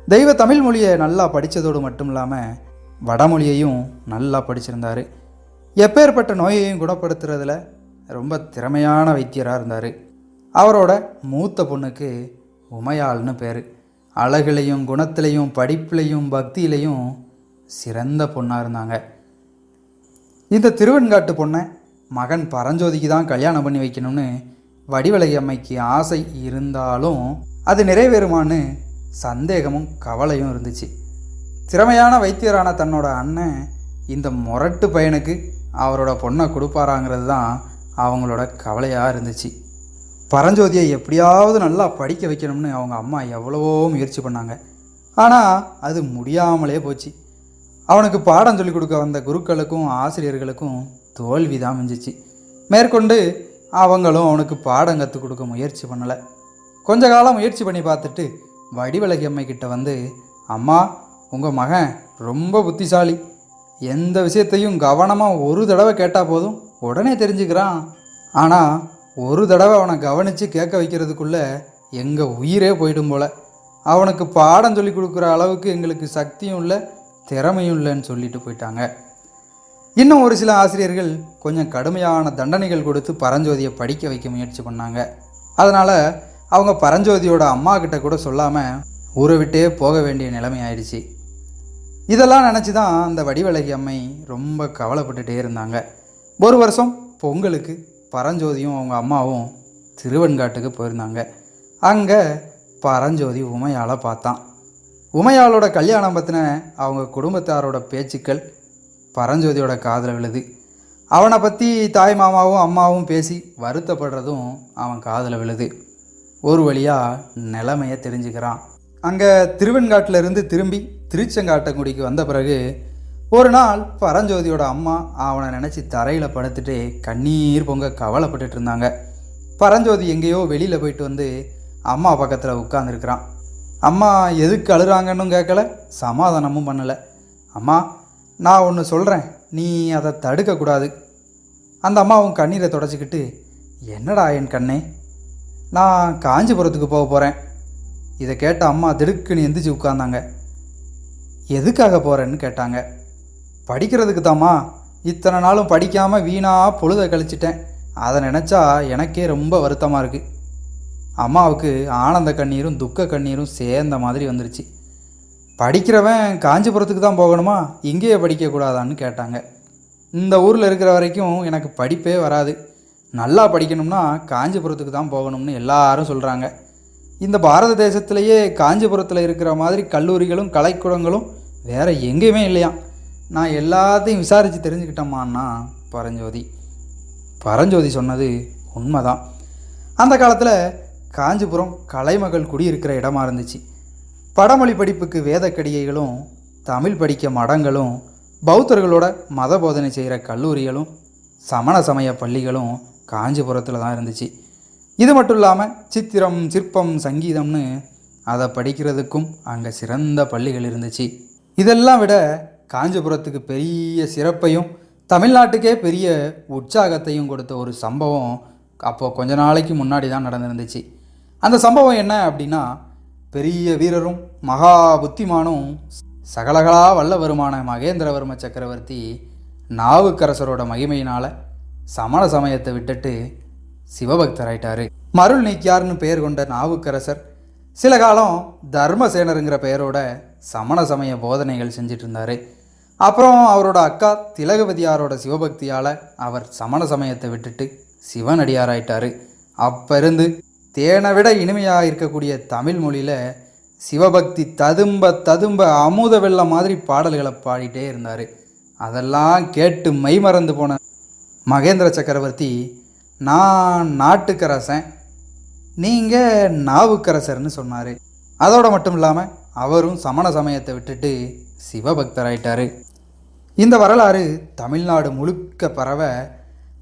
தெய்வ தமிழ் மொழியை நல்லா படித்ததோடு மட்டும் இல்லாமல் வடமொழியையும் நல்லா படிச்சிருந்தார். எப்பேற்பட்ட நோயையும் குணப்படுத்துறதுல ரொம்ப திறமையான வைத்தியராக இருந்தார். அவரோட மூத்த பொண்ணுக்கு உமையாள்னு பேர். அழகுலையும் குணத்திலையும் படிப்புலையும் பக்தியிலையும் சிறந்த பொண்ணாக இருந்தாங்க. இந்த திருவெண்காட்டு பொண்ணை மகன் பரஞ்சோதிக்கு தான் கல்யாணம் பண்ணி வைக்கணும்னு வடிவழகி அம்மைக்கு ஆசை இருந்தாலும் அது நிறைவேறுமான்னு சந்தேகமும் கவலையும் இருந்துச்சு. திறமையான வைத்தியரான தன்னோட அண்ணன் இந்த முரட்டு பையனுக்கு அவரோட பொண்ணை கொடுப்பாராங்கிறது தான் அவங்களோட கவலையாக இருந்துச்சு. பரஞ்சோதியை எப்படியாவது நல்லா படிக்க வைக்கணும்னு அவங்க அம்மா எவ்வளவோ முயற்சி பண்ணாங்க. ஆனால் அது முடியாமலே போச்சு. அவனுக்கு பாடம் சொல்லிக் கொடுக்க வந்த குருக்களுக்கும் ஆசிரியர்களுக்கும் தோல்வி தான் மிஞ்சிச்சு. மேற்கொண்டு அவங்களும் அவனுக்கு பாடம் கற்றுக் கொடுக்க முயற்சி பண்ணலை. கொஞ்ச காலம் முயற்சி பண்ணி பார்த்துட்டு வடிவழகி அம்மைக்கிட்ட வந்து, அம்மா, உங்கள் மகன் ரொம்ப புத்திசாலி, எந்த விஷயத்தையும் கவனமாக ஒரு தடவை கேட்டால் போதும் உடனே தெரிஞ்சுக்கிறான். ஆனால் ஒரு தடவை அவனை கவனித்து கேட்க வைக்கிறதுக்குள்ளே எங்கள் உயிரே போயிடும் போல். அவனுக்கு பாடம் சொல்லி கொடுக்குற அளவுக்கு எங்களுக்கு சக்தியும் இல்லை, திறமையும் இல்லைன்னு சொல்லிட்டு போயிட்டாங்க. இன்னும் ஒரு சில ஆசிரியர்கள் கொஞ்சம் கடுமையான தண்டனைகள் கொடுத்து பரஞ்சோதியை படிக்க வைக்க முயற்சி பண்ணாங்க. அதனால் அவங்க பரஞ்சோதியோட அம்மா கிட்ட கூட சொல்லாமல் ஊரை விட்டே போக வேண்டிய நிலைமை ஆயிடுச்சு. இதெல்லாம் நினச்சி தான் அந்த வடிவழகி அம்மை ரொம்ப கவலைப்பட்டுட்டே இருந்தாங்க. ஒரு வருஷம் பொங்கலுக்கு பரஞ்சோதியும் அவங்க அம்மாவும் திருவெண்காட்டுக்கு போயிருந்தாங்க. அங்கே பரஞ்சோதி உமையாளை பார்த்தான். உமையாளோட கல்யாணம் பற்றின அவங்க குடும்பத்தாரோட பேச்சுக்கள் பரஞ்சோதியோட காதில் விழுது. அவனை பற்றி தாய் மாமாவும் அம்மாவும் பேசி வருத்தப்படுறதும் அவன் காதில் விழுது. ஒரு வழியாக நிலைமையை தெரிஞ்சுக்கிறான். அங்கே திருவெண்காட்டிலிருந்து திரும்பி திருச்செங்காட்டங்குடிக்கு வந்த பிறகு ஒரு நாள் பரஞ்சோதியோட அம்மா அவனை நினச்சி தரையில் படுத்துட்டு கண்ணீர் பொங்க கவலைப்பட்டுட்டு இருந்தாங்க. பரஞ்சோதி எங்கேயோ வெளியில் போயிட்டு வந்து அம்மா பக்கத்தில் உட்காந்துருக்கிறான். அம்மா எதுக்கு அழுறாங்கன்னு கேட்கல, சமாதானமும் பண்ணலை. அம்மா, நான் ஒன்று சொல்கிறேன், நீ அதை தடுக்கக்கூடாது. அந்த அம்மாவும் கண்ணீரை தொடச்சிக்கிட்டு, என்னடா என் கண்ணே, நான் காஞ்சிபுரத்துக்கு போக போகிறேன். இதை கேட்ட அம்மா திடுக்குன்னு எந்திரிச்சு உட்கார்ந்தாங்க. எதுக்காக போகிறேன்னு கேட்டாங்க. படிக்கிறதுக்கு தாம்மா, இத்தனை நாளும் படிக்காமல் வீணாக பொழுதை கழிச்சிட்டேன். அதை நினச்சா எனக்கே ரொம்ப வருத்தமாக இருக்குது. அம்மாவுக்கு ஆனந்த கண்ணீரும் துக்க கண்ணீரும் சேர்ந்த மாதிரி வந்துருச்சு. படிக்கிறவன் காஞ்சிபுரத்துக்கு தான் போகணுமா, இங்கேயே படிக்கக்கூடாதான்னு கேட்டாங்க. இந்த ஊரில் இருக்கிற வரைக்கும் எனக்கு படிப்பே வராது. நல்லா படிக்கணும்னா காஞ்சிபுரத்துக்கு தான் போகணும்னு எல்லாரும் சொல்கிறாங்க. இந்த பாரத தேசத்திலேயே காஞ்சிபுரத்தில் இருக்கிற மாதிரி கல்லூரிகளும் கலைக்கூடங்களும் வேறு எங்கேயுமே இல்லையாம். நான் எல்லாத்தையும் விசாரித்து தெரிஞ்சுக்கிட்டோம்மான்னா பரஞ்சோதி சொன்னது உண்மைதான். அந்த காலத்தில் காஞ்சிபுரம் கலைமகள் குடியிருக்கிற இடமா இருந்துச்சு. படமொழி படிப்புக்கு வேதக்கடிகைகளும், தமிழ் படிக்க மடங்களும், பௌத்தர்களோட மத போதனை செய்கிற கல்லூரிகளும், சமண சமய பள்ளிகளும் காஞ்சிபுரத்தில் தான் இருந்துச்சு. இது மட்டும் இல்லாமல் சித்திரம், சிற்பம், சங்கீதம்னு அதை படிக்கிறதுக்கும் அங்கே சிறந்த பள்ளிகள் இருந்துச்சு. இதெல்லாம் விட காஞ்சிபுரத்துக்கு பெரிய சிறப்பையும் தமிழ்நாட்டுக்கே பெரிய உற்சாகத்தையும் கொடுத்த ஒரு சம்பவம் அப்போது கொஞ்ச நாளைக்கு முன்னாடி தான் நடந்துருந்துச்சு. அந்த சம்பவம் என்ன அப்படின்னா, பெரிய வீரரும் மகா புத்திமானும் சகலகலா வல்லவருமான மகேந்திரவர்ம சக்கரவர்த்தி நாவுக்கரசரோட மகிமையினால் சமண சமயத்தை விட்டுட்டு சிவபக்தராயிட்டார். மருள் நீக்கியார்னு பெயர் கொண்ட நாவுக்கரசர் சில காலம் தர்மசேனருங்கிற பெயரோட சமண சமய போதனைகள் செஞ்சிட்டு இருந்தார். அப்புறம் அவரோட அக்கா திலகவதியாரோட சிவபக்தியால் அவர் சமண சமயத்தை விட்டுட்டு சிவனடியாராயிட்டார். அப்போ இருந்து தேனை விட இனிமையாக இருக்கக்கூடிய தமிழ் மொழியில் சிவபக்தி ததும்ப ததும்ப அமுத வெள்ளம் மாதிரி பாடல்களை பாடிட்டே இருந்தார். அதெல்லாம் கேட்டு மெய்மறந்து போன மகேந்திர சக்கரவர்த்தி, நான் நாட்டுக்கரசன், நீங்கள் நாவுக்கரசர்னு சொன்னார். அதோடு மட்டும் இல்லாமல் அவரும் சமண சமயத்தை விட்டுட்டு சிவபக்தராயிட்டார். இந்த வரலாறு தமிழ்நாடு முழுக்க பரவ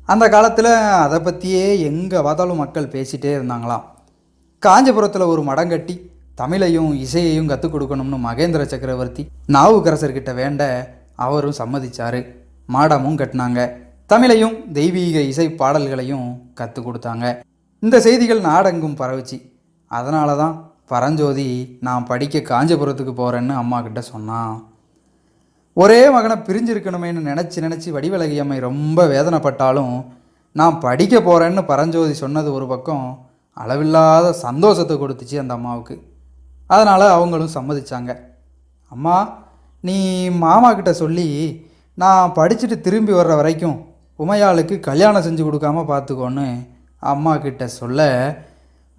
அந்த காலத்தில் அதை பற்றியே எங்கே பார்த்தாலும் மக்கள் பேசிகிட்டே இருந்தாங்களாம். காஞ்சிபுரத்தில் ஒரு மடம் கட்டி தமிழையும் இசையையும் கற்றுக் கொடுக்கணும்னு மகேந்திர சக்கரவர்த்தி நாவுக்கரசர்கிட்ட வேண்ட அவரும் சம்மதிச்சார். மாடமும் கட்டினாங்க. தமிழையும் தெய்வீக இசை பாடல்களையும் கற்றுக் கொடுத்தாங்க. இந்த செய்திகள் நாடெங்கும் பரவுச்சு. அதனால தான் பரஞ்சோதி நான் படிக்க காஞ்சிபுரத்துக்கு போகிறேன்னு அம்மா கிட்ட சொன்னான். ஒரே மகனை பிரிஞ்சிருக்கணுமேனு நினச்சி வடிவழகி அம்மை ரொம்ப வேதனைப்பட்டாலும் நான் படிக்க போகிறேன்னு பரஞ்சோதி சொன்னது ஒரு பக்கம் அளவில்லாத சந்தோஷத்தை கொடுத்துச்சு அந்த அம்மாவுக்கு. அதனால் அவங்களும் சம்மதிச்சாங்க. அம்மா, நீ மாமா கிட்ட சொல்லி நான் படிச்சுட்டு திரும்பி வர்ற வரைக்கும் உமையாளுக்கு கல்யாணம் செஞ்சு கொடுக்காம பார்த்துக்கோன்னு அம்மா கிட்ட சொல்ல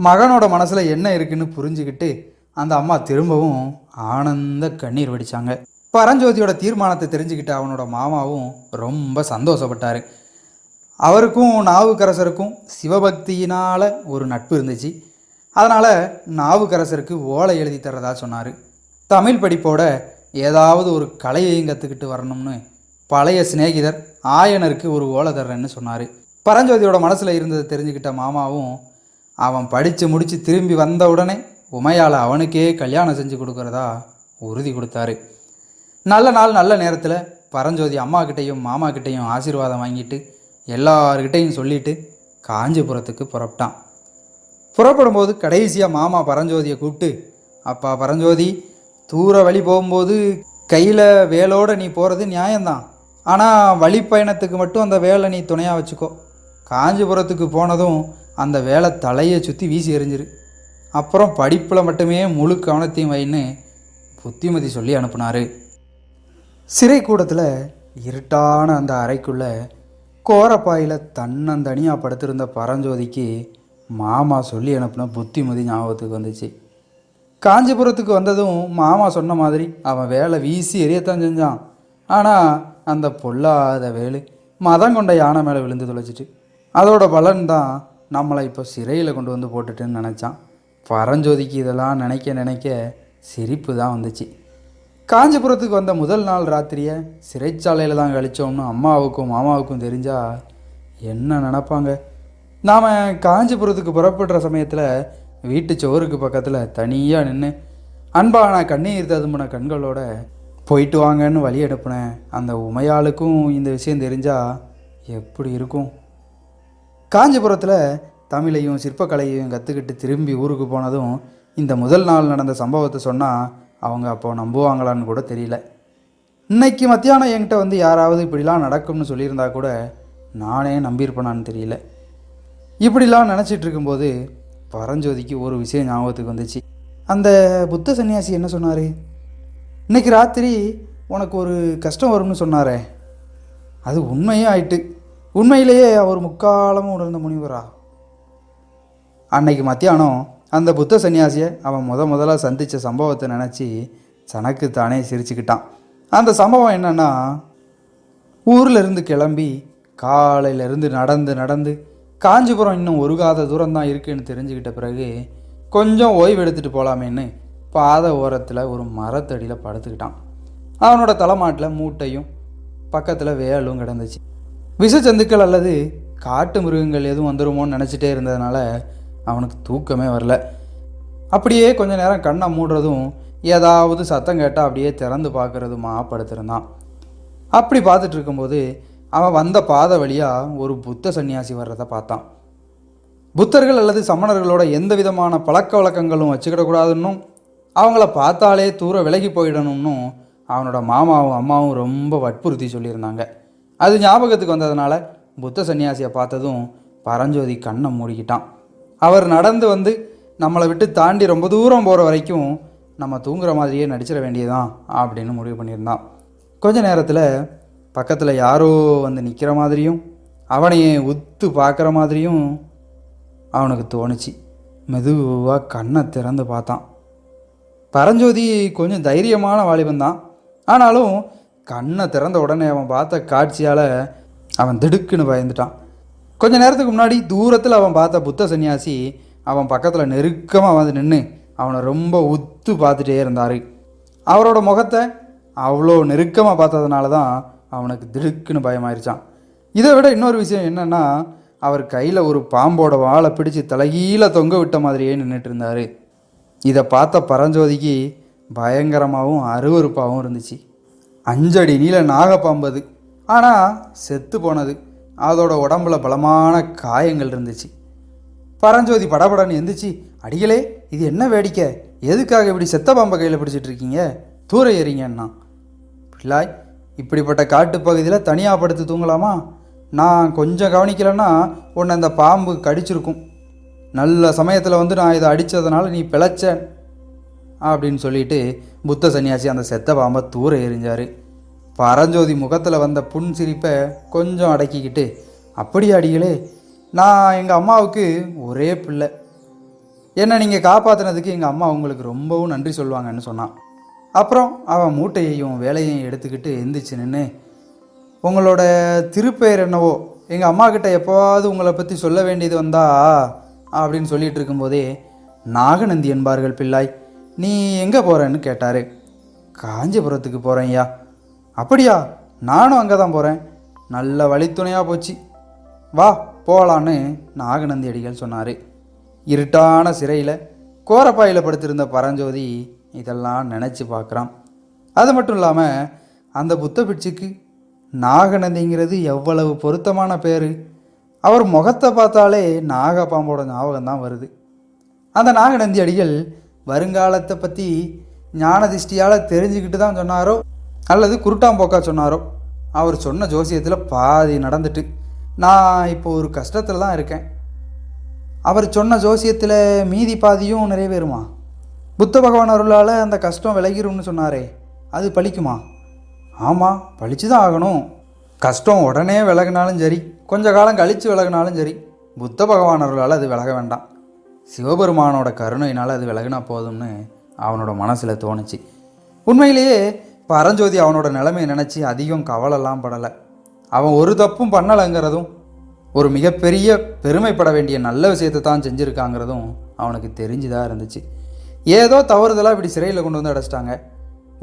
மகனோட மனசில் என்ன இருக்குன்னு புரிஞ்சுக்கிட்டு அந்த அம்மா திரும்பவும் ஆனந்த கண்ணீர் வடித்தாங்க. பரஞ்சோதியோட தீர்மானத்தை தெரிஞ்சுக்கிட்ட அவனோட மாமாவும் ரொம்ப சந்தோஷப்பட்டார். அவருக்கும் நாவுக்கரசருக்கும் சிவபக்தியினால் ஒரு நட்பு இருந்துச்சு. அதனால் நாவுக்கரசருக்கு ஓலை எழுதி தர்றதா சொன்னார். தமிழ் படிப்போட ஏதாவது ஒரு கலையையும் கற்றுக்கிட்டு வரணும்னு பழைய சிநேகிதர் ஆயனருக்கு ஒரு ஓலை தர்றேன்னு சொன்னார். பரஞ்சோதியோட மனசில் இருந்ததை தெரிஞ்சுக்கிட்ட மாமாவும் அவன் படித்து முடித்து திரும்பி வந்த உடனே உமையால் அவனுக்கே கல்யாணம் செஞ்சு கொடுக்குறதா உறுதி கொடுத்தாரு. நல்ல நாள் நல்ல நேரத்தில் பரஞ்சோதி அம்மா கிட்டேயும் மாமா கிட்டேயும் ஆசீர்வாதம் வாங்கிட்டு எல்லார்கிட்டையும் சொல்லிட்டு காஞ்சிபுரத்துக்கு புறப்பட்டான். புறப்படும்போது கடைசியாக மாமா பரஞ்சோதியை கூப்பிட்டு, அப்பா பரஞ்சோதி, தூர வழி போகும்போது கையில் வேலோடு நீ போகிறது நியாயம்தான். ஆனால் வழிப்பயணத்துக்கு மட்டும் அந்த வேலை நீ துணையாக வச்சுக்கோ. காஞ்சிபுரத்துக்கு போனதும் அந்த வேலை தலையை சுற்றி வீசி எறிஞ்சிரு. அப்புறம் படிப்பில் மட்டுமே முழு கவனத்தையும் வைன்னு புத்திமதி சொல்லி அனுப்புனார். சிறை கூடத்தில் இருட்டான அந்த அறைக்குள்ளே கோரப்பாயில் தன்னந்தனியாக படுத்திருந்த பரஞ்சோதிக்கு மாமா சொல்லி அனுப்பின புத்திமதி ஞாபகத்துக்கு வந்துச்சு. காஞ்சிபுரத்துக்கு வந்ததும் மாமா சொன்ன மாதிரி அவன் வேலை வீசி எரியத்தான் செஞ்சான். ஆனால் அந்த பொல்லாத வேலு மதம் கொண்ட யானை மேலே விழுந்து தொலைச்சிட்டு அதோட பலன் தான் நம்மளை இப்போ சிறையில் கொண்டு வந்து போட்டுட்டுன்னு நினச்சான். பரஞ்சோதிக்கு இதெல்லாம் நினைக்க சிரிப்பு தான் வந்துச்சு. காஞ்சிபுரத்துக்கு வந்த முதல் நாள் ராத்திரியை சிறைச்சாலையில் தான் கழித்தோம்னு அம்மாவுக்கும் மாமாவுக்கும் தெரிஞ்சால் என்ன நினப்பாங்க? நாம் காஞ்சிபுரத்துக்கு புறப்படுற சமயத்தில் வீட்டு சோறுக்கு பக்கத்தில் தனியாக நின்று அன்பான கண்ணீர் ததும்பின கண்களோட போயிட்டு வாங்கன்னு வழி அனுப்புனேன் அந்த உமையாளுக்கும் இந்த விஷயம் தெரிஞ்சால் எப்படி இருக்கும்? காஞ்சிபுரத்தில் தமிழையும் சிற்பக்கலையையும் கற்றுக்கிட்டு திரும்பி ஊருக்கு போனதும் இந்த முதல் நாள் நடந்த சம்பவத்தை சொன்னால் அவங்க அப்போ நம்புவாங்களான்னு கூட தெரியல. இன்னைக்கு மத்தியானம் என்கிட்ட வந்து யாராவது இப்படிலாம் நடக்கும்னு சொல்லியிருந்தா கூட நானே நம்பியிருப்பேனான்னு தெரியல. இப்படிலாம் நினச்சிட்டு இருக்கும்போது பரஞ்சோதிக்கு ஒரு விஷயம் ஞாபகத்துக்கு வந்துச்சு. அந்த புத்த சன்னியாசி என்ன சொன்னார்? இன்னைக்கு ராத்திரி உனக்கு ஒரு கஷ்டம் வரும்னு சொன்னாரே, அது உண்மையே ஆயிட்டு. உண்மையிலேயே அவர் முக்காலமும் உணர்ந்த முனிவரா? அன்னைக்கு மத்தியானம் அந்த புத்த சன்னியாசியை அவன் முதலாக சந்தித்த சம்பவத்தை நினச்சி தனக்கு தானே சிரிச்சுக்கிட்டான். அந்த சம்பவம் என்னென்னா, ஊரில் இருந்து கிளம்பி காலையிலேருந்து நடந்து காஞ்சிபுரம் இன்னும் ஒரு காத தூரம் தான் இருக்குன்னு தெரிஞ்சுக்கிட்ட பிறகு கொஞ்சம் ஓய்வு எடுத்துகிட்டு போகலாமேன்னு பாதை ஓரத்தில் ஒரு மரத்தடியில் படுத்துக்கிட்டான். அவனோட தலைமாட்டில் மூட்டையும் பக்கத்தில் வேலும் கிடந்துச்சு. விஷச்சந்துக்கள் அல்லது காட்டு மிருகங்கள் எதுவும் வந்துடுமோன்னு நினச்சிட்டே இருந்ததுனால அவனுக்கு தூக்கமே வரல. அப்படியே கொஞ்ச நேரம் கண்ணை மூடுறதும் ஏதாவது சத்தம் கேட்டால் அப்படியே திறந்து பார்க்குறதுமா படுத்திருந்தான். அப்படி பார்த்துட்டு இருக்கும்போது அவன் வந்த பாதை வழியாக ஒரு புத்த சன்னியாசி வர்றதை பார்த்தான். புத்தர்கள் அல்லது சமணர்களோட எந்த விதமான பழக்க வழக்கங்களும் வச்சுக்கிடக்கூடாதுன்னும் அவங்கள பார்த்தாலே தூர விலகி போயிடணும்னு அவனோட மாமாவும் அம்மாவும் ரொம்ப வற்புறுத்தி சொல்லியிருந்தாங்க. அது ஞாபகத்துக்கு வந்ததுனால புத்த சன்னியாசியை பார்த்ததும் பரஞ்சோதி கண்ணை மூடிக்கிட்டான். அவர் நடந்து வந்து நம்மளை விட்டு தாண்டி ரொம்ப தூரம் போகிற வரைக்கும் நம்ம தூங்குற மாதிரியே நடிச்சிட வேண்டியதான் அப்படின்னு முடிவு பண்ணியிருந்தான். கொஞ்ச நேரத்தில் பக்கத்தில் யாரோ வந்து நிற்கிற மாதிரியும் அவனையே உத்து பார்க்குற மாதிரியும் அவனுக்கு தோணுச்சு. மெதுவாக கண்ணை திறந்து பார்த்தான். பரஞ்சோதி கொஞ்சம் தைரியமான வாலிபந்தான். ஆனாலும் கண்ணை திறந்த உடனே அவன் பார்த்த காட்சியால் அவன் திடுக்குன்னு பயந்துட்டான். கொஞ்ச நேரத்துக்கு முன்னாடி தூரத்தில் அவன் பார்த்த புத்த சன்னியாசி அவன் பக்கத்தில் நெருக்கமாக வந்து நின்று அவனை ரொம்ப உத்து பார்த்துட்டே இருந்தார். அவரோட முகத்தை அவ்வளோ நெருக்கமாக பார்த்ததுனால தான் அவனுக்கு திடுக்குன்னு பயமாயிருச்சான். இதை விட இன்னொரு விஷயம் என்னென்னா, அவர் கையில் ஒரு பாம்போட வாழை பிடிச்சி தலைகீழ தொங்க விட்ட மாதிரியே நின்றுட்டு இருந்தார். இதை பார்த்த பரஞ்சோதிக்கு பயங்கரமாகவும் அருவருப்பாகவும் இருந்துச்சு. 5 அடி நீள நாகப்பாம்பு அது. ஆனால் செத்து போனது. அதோட உடம்புல பலமான காயங்கள் இருந்துச்சு. பரஞ்சோதி படபடன்னு எந்திரிச்சு, அடிகளே இது என்ன வேடிக்கை, எதுக்காக இப்படி செத்த பாம்பை கையில் பிடிச்சிட்டு இருக்கீங்க, தூர ஏறிங்கன்னா. பிள்ளாய், இப்படிப்பட்ட காட்டுப்பகுதியில் தனியாக படுத்து தூங்கலாமா? நான் கொஞ்சம் கவனிக்கலைன்னா உன்னை அந்த பாம்பு கடிச்சிருக்கும். நல்ல சமயத்தில் வந்து நான் இதை அடித்ததுனால நீ பிழைச்ச அப்படின்னு சொல்லிட்டு புத்த சன்னியாசி அந்த செத்த பாம்பை தூர எறிஞ்சார். பரஞ்சோதி முகத்தில் வந்த புன் சிரிப்பை கொஞ்சம் அடக்கிக்கிட்டு, அப்படியே அடிகளே, நான் எங்கள் அம்மாவுக்கு ஒரே பிள்ளை, என்னை நீங்கள் காப்பாற்றினதுக்கு எங்கள் அம்மா உங்களுக்கு ரொம்பவும் நன்றி சொல்லுவாங்கன்னு சொன்னான். அப்புறம் அவன் மூட்டையையும் வேலையையும் எடுத்துக்கிட்டு எந்திரிச்சு நின்று, உங்களோட திருப்பெயர் என்னவோ, எங்கள் அம்மா கிட்ட எப்போவாவது உங்களை பற்றி சொல்ல வேண்டியது வந்தா அப்படின்னு சொல்லிட்டு இருக்கும்போதே, நாகநந்தி என்பார்கள் பிள்ளாய், நீ எங்கே போகிறேன்னு கேட்டார். காஞ்சிபுரத்துக்கு போகிறேன் ஐயா. அப்படியா, நானும் அங்கே தான் போகிறேன், நல்ல வழித்துணையாக போச்சு, வா போகலான்னு நாகநந்தி அடிகள் சொன்னார். இருட்டான சிறையில் கோரப்பாயில் படுத்திருந்த பரஞ்சோதி இதெல்லாம் நினச்சி பார்க்குறான். அது மட்டும் இல்லாமல் அந்த புத்த பிட்சுக்கு நாகநந்திங்கிறது எவ்வளவு பொருத்தமான பேர். அவர் முகத்தை பார்த்தாலே நாகப்பாம்போட ஞாபகம் தான் வருது. அந்த நாகநந்தி அடிகள் வருங்காலத்தை பற்றி ஞான திஷ்டியால் தெரிஞ்சுக்கிட்டு தான் சொன்னாரோ அல்லது குருட்டாம்போக்கா சொன்னாரோ, அவர் சொன்ன ஜோசியத்தில் பாதி நடந்துட்டு நான் இப்போ ஒரு கஷ்டத்தில் தான் இருக்கேன். அவர் சொன்ன ஜோசியத்தில் மீதி பாதியும் நிறைவேறுமா? புத்த பகவான் அருளால் அந்த கஷ்டம் விலகிரும்னு சொன்னாரே, அது பழிக்குமா? ஆமாம், பழிச்சு தான் ஆகணும். கஷ்டம் உடனே விலகினாலும் சரி, கொஞ்ச காலம் கழித்து விலகினாலும் சரி, புத்த பகவான் அருளால் அது விலக வேண்டாம், சிவபெருமானோட கருணையினால் அது விலகினா போதும்னு அவனோட மனசில் தோணுச்சு. உண்மையிலேயே பரஞ்சோதி அவனோட நிலைமையை நினச்சி அதிகம் கவலைலாம் படலை. அவன் ஒரு தப்பும் பண்ணலைங்கிறதும், ஒரு மிகப்பெரிய பெருமைப்பட வேண்டிய நல்ல விஷயத்தை தான் செஞ்சுருக்காங்கிறதும் அவனுக்கு தெரிஞ்சுதான் இருந்துச்சு. ஏதோ தவறுதலாக இப்படி சிறையில் கொண்டு வந்து அடைச்சிட்டாங்க,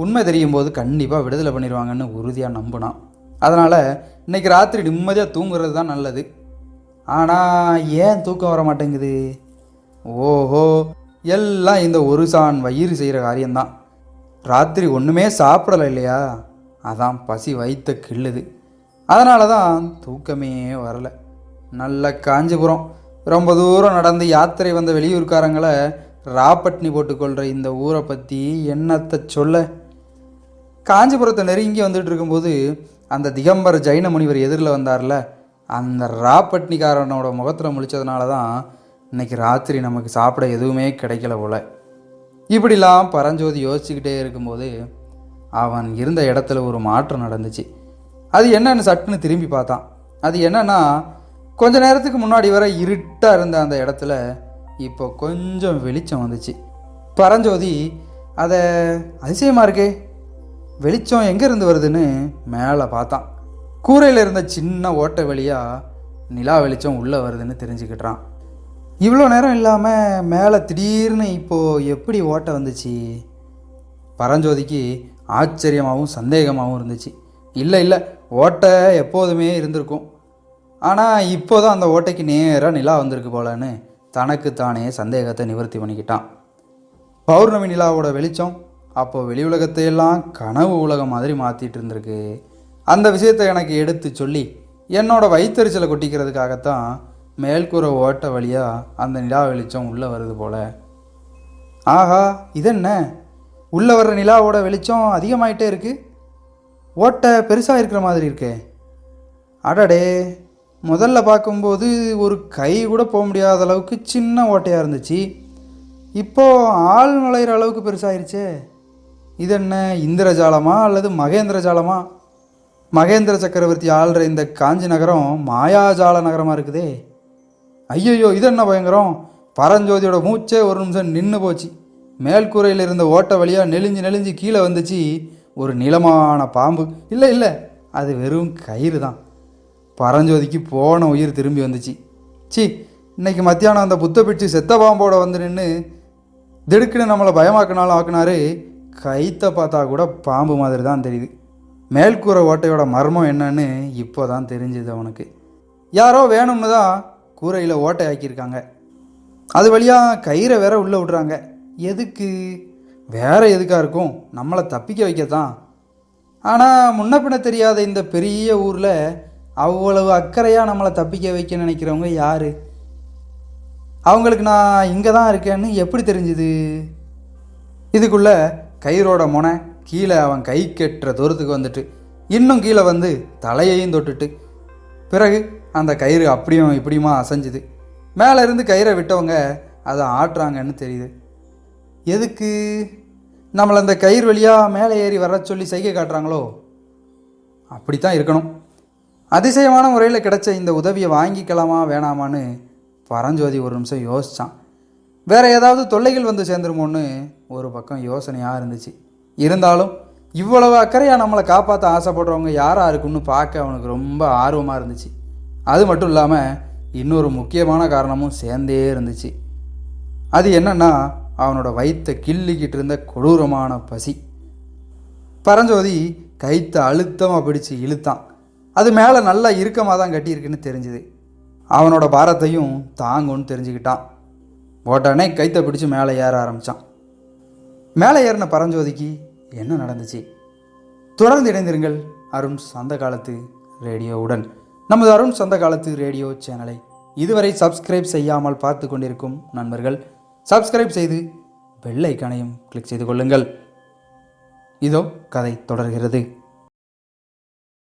உண்மை தெரியும் போது கண்டிப்பாக விடுதலை பண்ணிடுவாங்கன்னு உறுதியாக நம்பினான். அதனால் இன்றைக்கி ராத்திரி நிம்மதியாக தூங்குறது தான் நல்லது. ஆனால் ஏன் தூக்கம் வர மாட்டேங்குது? ஓஹோ, எல்லாம் இந்த ஒரு சான் வயிறு செய்கிற காரியம்தான். ராத்திரி ஒன்றுமே சாப்பிடலை இல்லையா, அதான் பசி வயிற்ற கிள்ளுது. அதனால தான் தூக்கமே வரலை. நல்ல காஞ்சிபுரம், ரொம்ப தூரம் நடந்து யாத்திரை வந்த வெளியூர்காரங்களை ராப்பட்னி போட்டுக்கொள்கிற இந்த ஊரை பற்றி என்னத்தை சொல்ல. காஞ்சிபுரத்தை நெருங்கி வந்துட்டு இருக்கும்போது அந்த திகம்பர ஜைன முனிவர் எதிரில் வந்தார்ல, அந்த ராப்பட்னிக்காரனோட முகத்தில் முழிச்சதுனால தான் இன்றைக்கி ராத்திரி நமக்கு சாப்பிட எதுவுமே கிடைக்கல போல். இப்படிலாம் பரஞ்சோதி யோசிச்சுக்கிட்டே இருக்கும்போது அவன் இருந்த இடத்துல ஒரு மாற்றம் நடந்துச்சு. அது என்னன்னு சட்டுன்னு திரும்பி பார்த்தான். அது என்னன்னா, கொஞ்ச நேரத்துக்கு முன்னாடி வர இருட்டாக இருந்த அந்த இடத்துல இப்போ கொஞ்சம் வெளிச்சம் வந்துச்சு. பரஞ்சோதி அதை அதிசயமாக இருக்கே, வெளிச்சம் எங்கேருந்து வருதுன்னு மேலே பார்த்தான். கூரையில் இருந்த சின்ன ஓட்டை வழியாக நிலா வெளிச்சம் உள்ளே வருதுன்னு தெரிஞ்சுக்கிட்டான். இவ்வளோ நேரம் இல்லாமல் மேலே திடீர்னு இப்போது எப்படி ஓட்டை வந்துச்சு? பரஞ்சோதிக்கு ஆச்சரியமாகவும் சந்தேகமாகவும் இருந்துச்சு. இல்லை, ஓட்டை எப்போதுமே இருந்திருக்கும், ஆனால் இப்போ தான் அந்த ஓட்டைக்கு நேராக நிலா வந்திருக்கு போலன்னு தனக்கு தானே சந்தேகத்தை நிவர்த்தி பண்ணிக்கிட்டான். பௌர்ணமி நிலாவோட வெளிச்சம் அப்போது வெளி உலகத்தையெல்லாம் கனவு உலகம் மாதிரி மாற்றிட்டு இருந்திருக்கு. அந்த விஷயத்தை எனக்கு எடுத்து சொல்லி என்னோடய வயிற்றறிச்சலை கொட்டிக்கிறதுக்காகத்தான் மேல்கூரை ஓட்ட வழியாக அந்த நிலா வெளிச்சம் உள்ளே வருது போல். ஆஹா, இதென்ன, உள்ளே வர்ற நிலாவோட வெளிச்சம் அதிகமாயிட்டே இருக்குது, ஓட்டை பெருசாக இருக்கிற மாதிரி இருக்கே. அடடே, முதல்ல பார்க்கும்போது ஒரு கை கூட போக முடியாத அளவுக்கு சின்ன ஓட்டையாக இருந்துச்சு, இப்போது ஆள் நுழையிற அளவுக்கு பெருசாயிருச்சே. இது என்ன, இந்திரஜாலமா அல்லது மகேந்திர ஜாலமா? மகேந்திர சக்கரவர்த்தி ஆள்ற இந்த காஞ்சி நகரம் மாயாஜால நகரமாக இருக்குதே. ஐயோ, இது என்ன பயங்கரம்! பரஞ்சோதியோட மூச்சே ஒரு நிமிஷம் நின்று போச்சு. மேல்கூரையில் இருந்த ஓட்டை வழியாக நெளிஞ்சு கீழே வந்துச்சு ஒரு நீளமான பாம்பு. இல்லை, அது வெறும் கயிறு தான். பரஞ்சோதிக்கு போன உயிர் திரும்பி வந்துச்சு. இன்னைக்கு மத்தியானம் அந்த புத்த பிடிச்சி செத்த பாம்போட வந்து நின்று திடுக்குன்னு நம்மளை பயமாக்கினாலும் ஆக்குனாரு. கைத்தை பார்த்தா கூட பாம்பு மாதிரி தான் தெரியுது. மேல்கூரை ஓட்டையோட மர்மம் என்னன்னு இப்போ தான் தெரிஞ்சுது அவனுக்கு. யாரோ வேணும்னு தான் கூரையில் ஓட்டை ஆக்கியிருக்காங்க, அது வழியாக கயிறை வேற உள்ளே விட்றாங்க. எதுக்கு? வேற எதுக்காக இருக்கும், நம்மளை தப்பிக்க வைக்கத்தான். ஆனால் முன்ன பின்ன தெரியாத இந்த பெரிய ஊரில் அவ்வளவு அக்கறையாக நம்மளை தப்பிக்க வைக்க நினைக்கிறவங்க யார்? அவங்களுக்கு நான் இங்கே தான் இருக்கேன்னு எப்படி தெரிஞ்சுது? இதுக்குள்ளே கயிறோட முனை கீழே அவன் கை கெட்டுற தூரத்துக்கு வந்துட்டு இன்னும் கீழே வந்து தலையையும் தொட்டுட்டு பிறகு அந்த கயிறு அப்படியும் இப்படியுமா அசைஞ்சுது. மேலே இருந்து கயிறை விட்டவங்க அதை ஆட்டுறாங்கன்னு தெரியுது. எதுக்கு? நம்மளை அந்த கயிறு வழியாக மேலே ஏறி வர சொல்லி சைகை காட்டுறாங்களோ? அப்படித்தான் இருக்கணும். அதிசயமான முறையில் கிடைச்ச இந்த உதவியை வாங்கிக்கலாமா வேணாமான்னு பரஞ்சோதி ஒரு நிமிஷம் யோசித்தான். வேறு ஏதாவது தொல்லைகள் வந்து சேர்ந்துருமோன்னு ஒரு பக்கம் யோசனையாக இருந்துச்சு. இருந்தாலும் இவ்வளவு அக்கறையாக நம்மளை காப்பாற்ற ஆசைப்படுறவங்க யாராக இருக்குன்னு பார்க்க அவனுக்கு ரொம்ப ஆர்வமாக இருந்துச்சு. அது மட்டும் இல்லாமல் இன்னொரு முக்கியமான காரணமும் சேர்ந்தே இருந்துச்சு. அது என்னன்னா, அவனோட வயிற்றை கிள்ளிக்கிட்டு இருந்த கொடூரமான பசி. பரஞ்சோதி கைத்தை அழுத்தமாக பிடிச்சு இழுத்தான். அது மேலே நல்லா இறுக்கமாக தான் கட்டியிருக்குன்னு தெரிஞ்சுது. அவனோட பாரத்தையும் தாங்கும்னு தெரிஞ்சுக்கிட்டான். உடனே கைத்தை பிடிச்சி மேலே ஏற ஆரம்பித்தான். மேலே ஏறின பரஞ்சோதிக்கு என்ன நடந்துச்சு? தொடர்ந்து இணைந்திருங்கள் அருண் சந்த காலத்து ரேடியோவுடன். நமது அருண் சந்த காலத்து ரேடியோ சேனலை இதுவரை சப்ஸ்கிரைப் செய்யாமல் பார்த்து கொண்டிருக்கும் நண்பர்கள் சப்ஸ்கிரைப் செய்து பெல் ஐக்கானையும் கிளிக் செய்து கொள்ளுங்கள். இதோ கதை தொடர்கிறது.